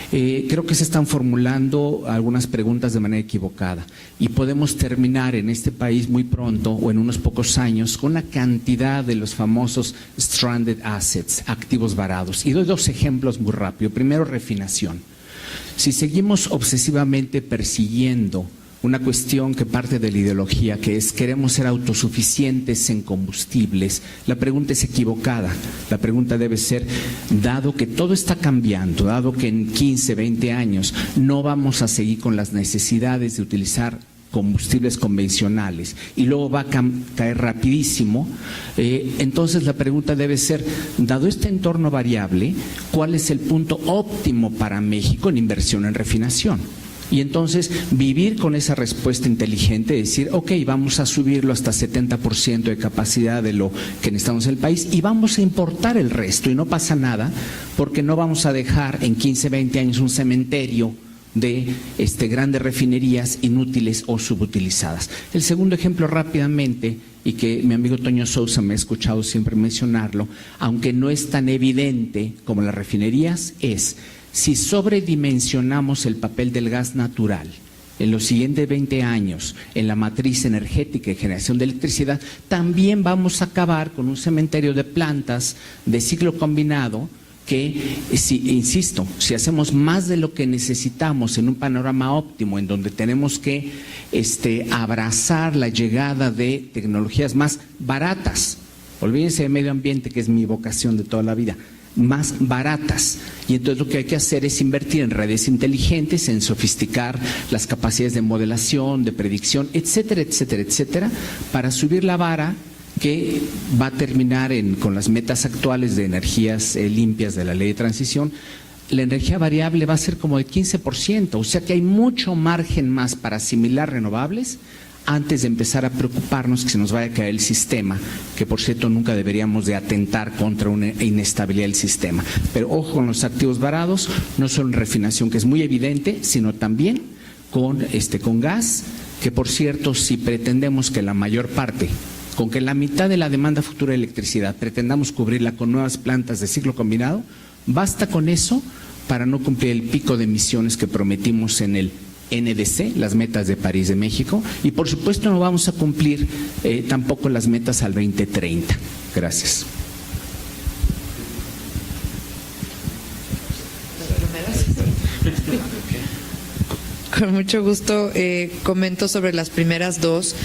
Creo que se están formulando algunas preguntas de manera equivocada y podemos terminar en este país muy pronto o en unos pocos años con la cantidad de los famosos stranded assets, activos varados. Y doy 2 ejemplos muy rápido. Primero, refinación. Si seguimos obsesivamente persiguiendo una cuestión que parte de la ideología, que es queremos ser autosuficientes en combustibles, la pregunta es equivocada. La pregunta debe ser, dado que todo está cambiando, dado que en 15, 20 años no vamos a seguir con las necesidades de utilizar combustibles convencionales y luego va a caer rapidísimo, entonces la pregunta debe ser, dado este entorno variable, ¿cuál es el punto óptimo para México en inversión en refinación? Y entonces vivir con esa respuesta inteligente, decir, ok, vamos a subirlo hasta 70% de capacidad de lo que necesitamos en el país y vamos a importar el resto y no pasa nada porque no vamos a dejar en 15, 20 años un cementerio de grandes refinerías inútiles o subutilizadas. El segundo ejemplo rápidamente, y que mi amigo Toño Sousa me ha escuchado siempre mencionarlo, aunque no es tan evidente como las refinerías, es si sobredimensionamos el papel del gas natural en los siguientes 20 años en la matriz energética y generación de electricidad, también vamos a acabar con un cementerio de plantas de ciclo combinado que, insisto, si hacemos más de lo que necesitamos en un panorama óptimo en donde tenemos que abrazar la llegada de tecnologías más baratas, olvídense de medio ambiente, que es mi vocación de toda la vida, más baratas, y entonces lo que hay que hacer es invertir en redes inteligentes, en sofisticar las capacidades de modelación, de predicción, etcétera, etcétera, etcétera, para subir la vara que va a terminar con las metas actuales de energías limpias de la ley de transición. La energía variable va a ser como de 15%, o sea que hay mucho margen más para asimilar renovables antes de empezar a preocuparnos que se nos vaya a caer el sistema, que por cierto nunca deberíamos de atentar contra una inestabilidad del sistema. Pero ojo con los activos varados, no solo en refinación, que es muy evidente, sino también con gas, que por cierto, si pretendemos que la mayor parte, con que la mitad de la demanda futura de electricidad pretendamos cubrirla con nuevas plantas de ciclo combinado, basta con eso para no cumplir el pico de emisiones que prometimos en el NDC, las metas de París de México, y por supuesto no vamos a cumplir tampoco las metas al 2030. Gracias. Con mucho gusto comento sobre las primeras dos.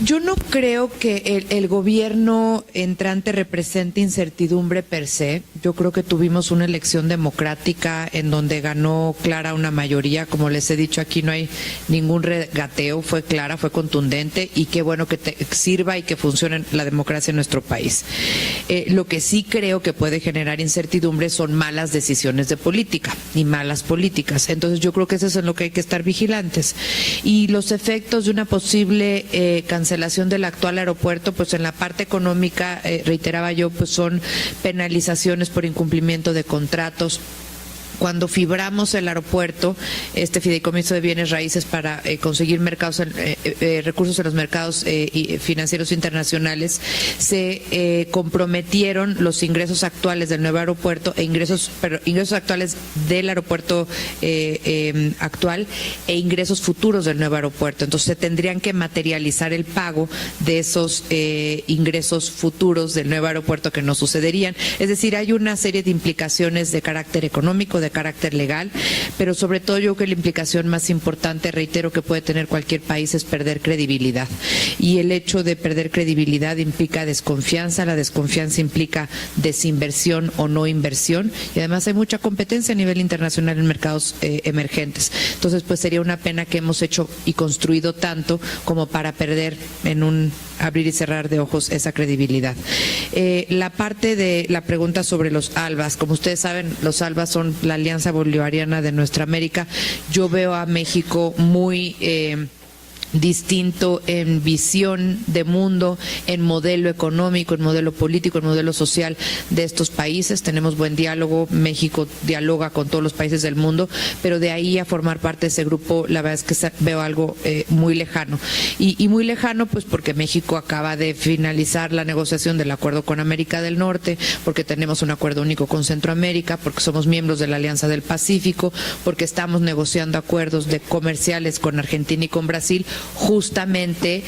Yo no creo que el gobierno entrante represente incertidumbre per se. Yo creo que tuvimos una elección democrática en donde ganó clara una mayoría. Como les he dicho, aquí no hay ningún regateo, fue clara, fue contundente, y qué bueno que sirva y que funcione la democracia en nuestro país. Lo que sí creo que puede generar incertidumbre son malas decisiones de política y malas políticas. Entonces yo creo que eso es en lo que hay que estar vigilantes. Y los efectos de una posible cancelación del actual aeropuerto, pues en la parte económica, reiteraba yo, pues son penalizaciones por incumplimiento de contratos. Cuando fibramos el aeropuerto, este fideicomiso de bienes raíces para conseguir recursos en los mercados financieros internacionales, se comprometieron los ingresos actuales del nuevo aeropuerto ingresos actuales del aeropuerto actual e ingresos futuros del nuevo aeropuerto. Entonces se tendrían que materializar el pago de esos ingresos futuros del nuevo aeropuerto, que no sucederían. Es decir, hay una serie de implicaciones de carácter económico, de carácter legal, pero sobre todo yo creo que la implicación más importante, reitero, que puede tener cualquier país es perder credibilidad. Y el hecho de perder credibilidad implica desconfianza, la desconfianza implica desinversión o no inversión, y además hay mucha competencia a nivel internacional en mercados emergentes. Entonces, pues sería una pena que hemos hecho y construido tanto como para perder en un abrir y cerrar de ojos esa credibilidad. La parte de la pregunta sobre los ALBAs, como ustedes saben, los ALBAs son la Alianza Bolivariana de Nuestra América. Yo veo a México muy distinto en visión de mundo, en modelo económico, en modelo político, en modelo social de estos países. Tenemos buen diálogo, México dialoga con todos los países del mundo, pero de ahí a formar parte de ese grupo, la verdad es que veo algo muy lejano. Y muy lejano, pues porque México acaba de finalizar la negociación del acuerdo con América del Norte, porque tenemos un acuerdo único con Centroamérica, porque somos miembros de la Alianza del Pacífico, porque estamos negociando acuerdos comerciales con Argentina y con Brasil, justamente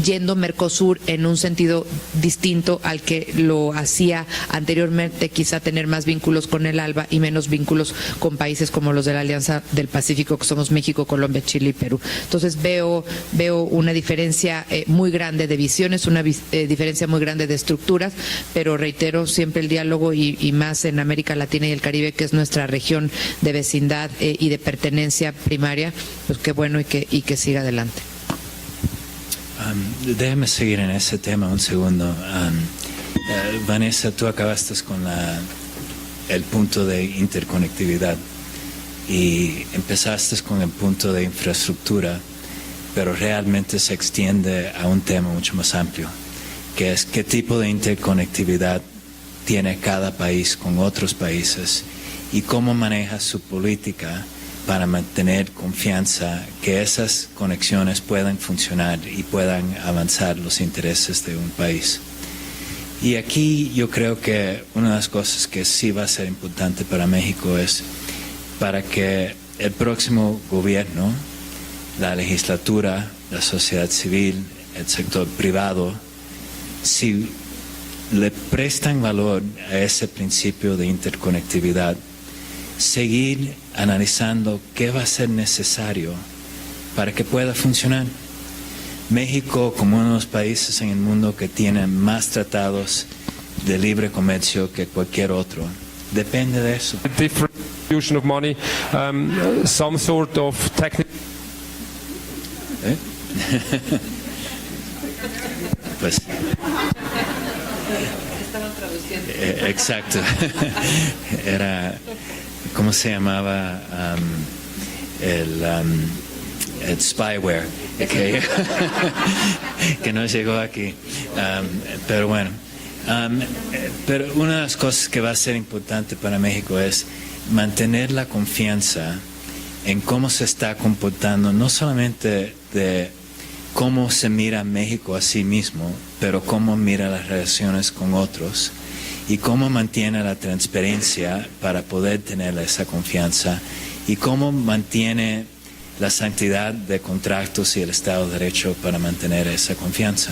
yendo Mercosur en un sentido distinto al que lo hacía anteriormente, quizá tener más vínculos con el ALBA y menos vínculos con países como los de la Alianza del Pacífico, que somos México, Colombia, Chile y Perú. Entonces veo una diferencia muy grande de visiones, una diferencia muy grande de estructuras, pero reitero siempre el diálogo y más en América Latina y el Caribe, que es nuestra región de vecindad y de pertenencia primaria, pues qué bueno y que siga adelante. Déjame seguir en ese tema un segundo. Vanessa, tú acabaste con el punto de interconectividad y empezaste con el punto de infraestructura, pero realmente se extiende a un tema mucho más amplio, que es qué tipo de interconectividad tiene cada país con otros países y cómo maneja su política para mantener confianza que esas conexiones puedan funcionar y puedan avanzar los intereses de un país. Y aquí yo creo que una de las cosas que sí va a ser importante para México es para que el próximo gobierno, la legislatura, la sociedad civil, el sector privado, si le prestan valor a ese principio de interconectividad, seguir analizando qué va a ser necesario para que pueda funcionar. México, como uno de los países en el mundo que tiene más tratados de libre comercio que cualquier otro, depende de eso. Different distribution of money, some sort of technical. Pues. Estaban traduciendo. Exacto. Era, ¿cómo se llamaba? spyware que no llegó aquí. Pero bueno, pero una de las cosas que va a ser importante para México es mantener la confianza en cómo se está comportando, no solamente de cómo se mira México a sí mismo, pero cómo mira las relaciones con otros y cómo mantiene la transparencia para poder tener esa confianza y cómo mantiene la santidad de contratos y el Estado de Derecho para mantener esa confianza.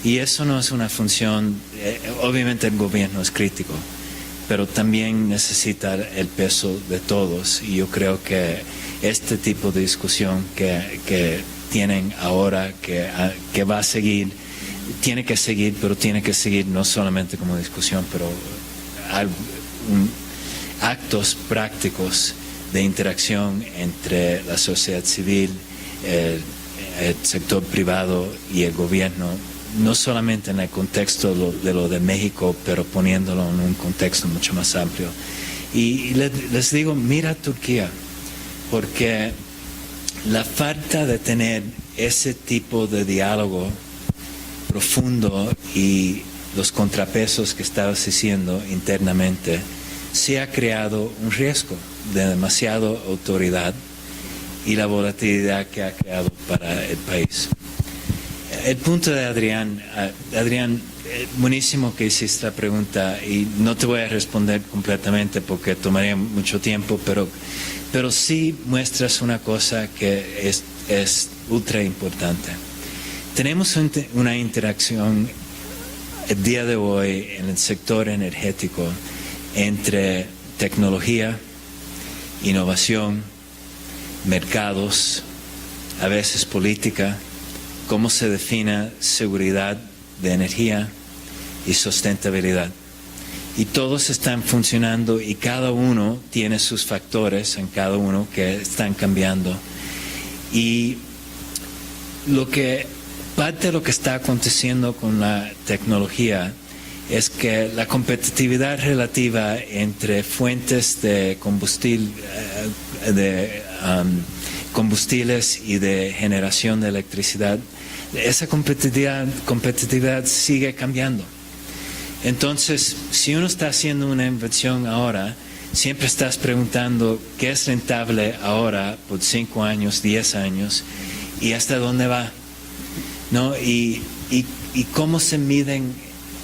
Y eso no es una función, obviamente el gobierno es crítico, pero también necesita el peso de todos, y yo creo que este tipo de discusión que tienen ahora, que va a seguir, tiene que seguir, pero tiene que seguir no solamente como discusión, pero actos prácticos de interacción entre la sociedad civil, el sector privado y el gobierno, no solamente en el contexto de lo de México, pero poniéndolo en un contexto mucho más amplio. Y les digo, mira Turquía, porque la falta de tener ese tipo de diálogo profundo y los contrapesos que estabas diciendo internamente, se ha creado un riesgo de demasiada autoridad y la volatilidad que ha creado para el país. El punto de Adrián, buenísimo que hiciste la pregunta, y no te voy a responder completamente porque tomaría mucho tiempo, pero sí muestras una cosa que es ultra importante. Tenemos una interacción el día de hoy en el sector energético entre tecnología, innovación, mercados, a veces política, cómo se define seguridad de energía y sustentabilidad. Y todos están funcionando y cada uno tiene sus factores en cada uno que están cambiando. Y parte de lo que está aconteciendo con la tecnología es que la competitividad relativa entre fuentes de combustibles y de generación de electricidad, esa competitividad sigue cambiando. Entonces, si uno está haciendo una inversión ahora, siempre estás preguntando qué es rentable ahora por 5 años, 10 años y hasta dónde va, ¿no? Y cómo se miden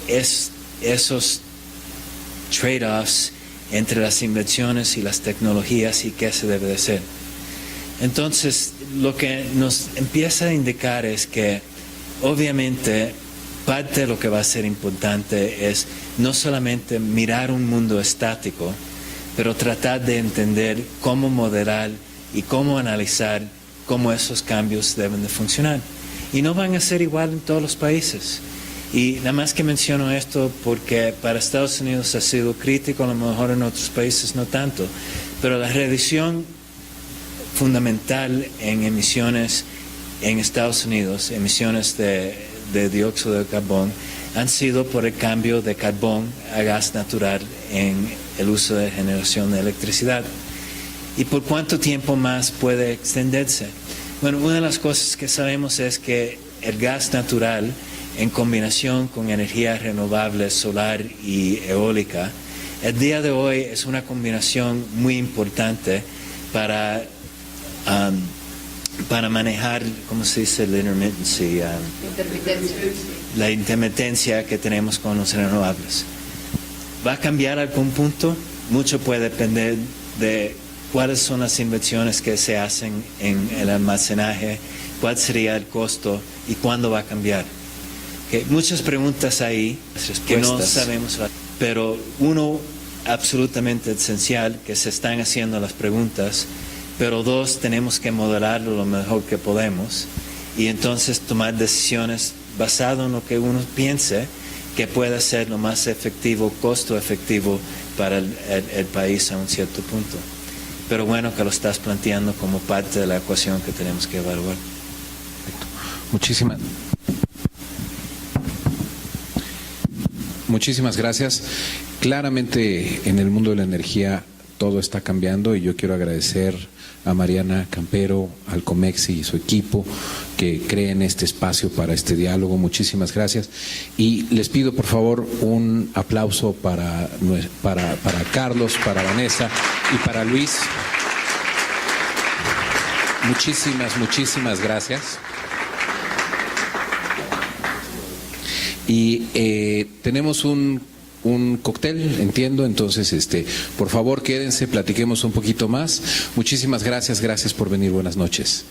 esos trade-offs entre las inversiones y las tecnologías y qué se debe de hacer. Entonces, lo que nos empieza a indicar es que, obviamente, parte de lo que va a ser importante es no solamente mirar un mundo estático, pero tratar de entender cómo modelar y cómo analizar cómo esos cambios deben de funcionar. Y no van a ser igual en todos los países. Y nada más que menciono esto porque para Estados Unidos ha sido crítico, a lo mejor en otros países no tanto, pero la reducción fundamental en emisiones en Estados Unidos, emisiones de dióxido de carbón, han sido por el cambio de carbón a gas natural en el uso de generación de electricidad. ¿Y por cuánto tiempo más puede extenderse? Bueno, una de las cosas que sabemos es que el gas natural, en combinación con energía renovable solar y eólica, el día de hoy es una combinación muy importante para manejar, ¿cómo se dice? La intermitencia que tenemos con los renovables. ¿Va a cambiar a algún punto? Mucho puede depender de cuáles son las inversiones que se hacen en el almacenaje, cuál sería el costo y cuándo va a cambiar. Muchas preguntas ahí que no sabemos, pero uno absolutamente esencial, que se están haciendo las preguntas, pero dos, tenemos que modelarlo lo mejor que podemos y entonces tomar decisiones basado en lo que uno piense que pueda ser lo más efectivo, costo efectivo para el país a un cierto punto. Pero bueno que lo estás planteando como parte de la ecuación que tenemos que evaluar. Muchísimas gracias. Claramente en el mundo de la energía todo está cambiando y yo quiero agradecer a Mariana Campero, al Comexi y su equipo que creen este espacio para este diálogo. Muchísimas gracias. Y les pido por favor un aplauso para Carlos, para Vanessa y para Luis. Muchísimas gracias. Y tenemos un cóctel, entiendo, entonces por favor quédense, platiquemos un poquito más. Muchísimas gracias por venir, buenas noches.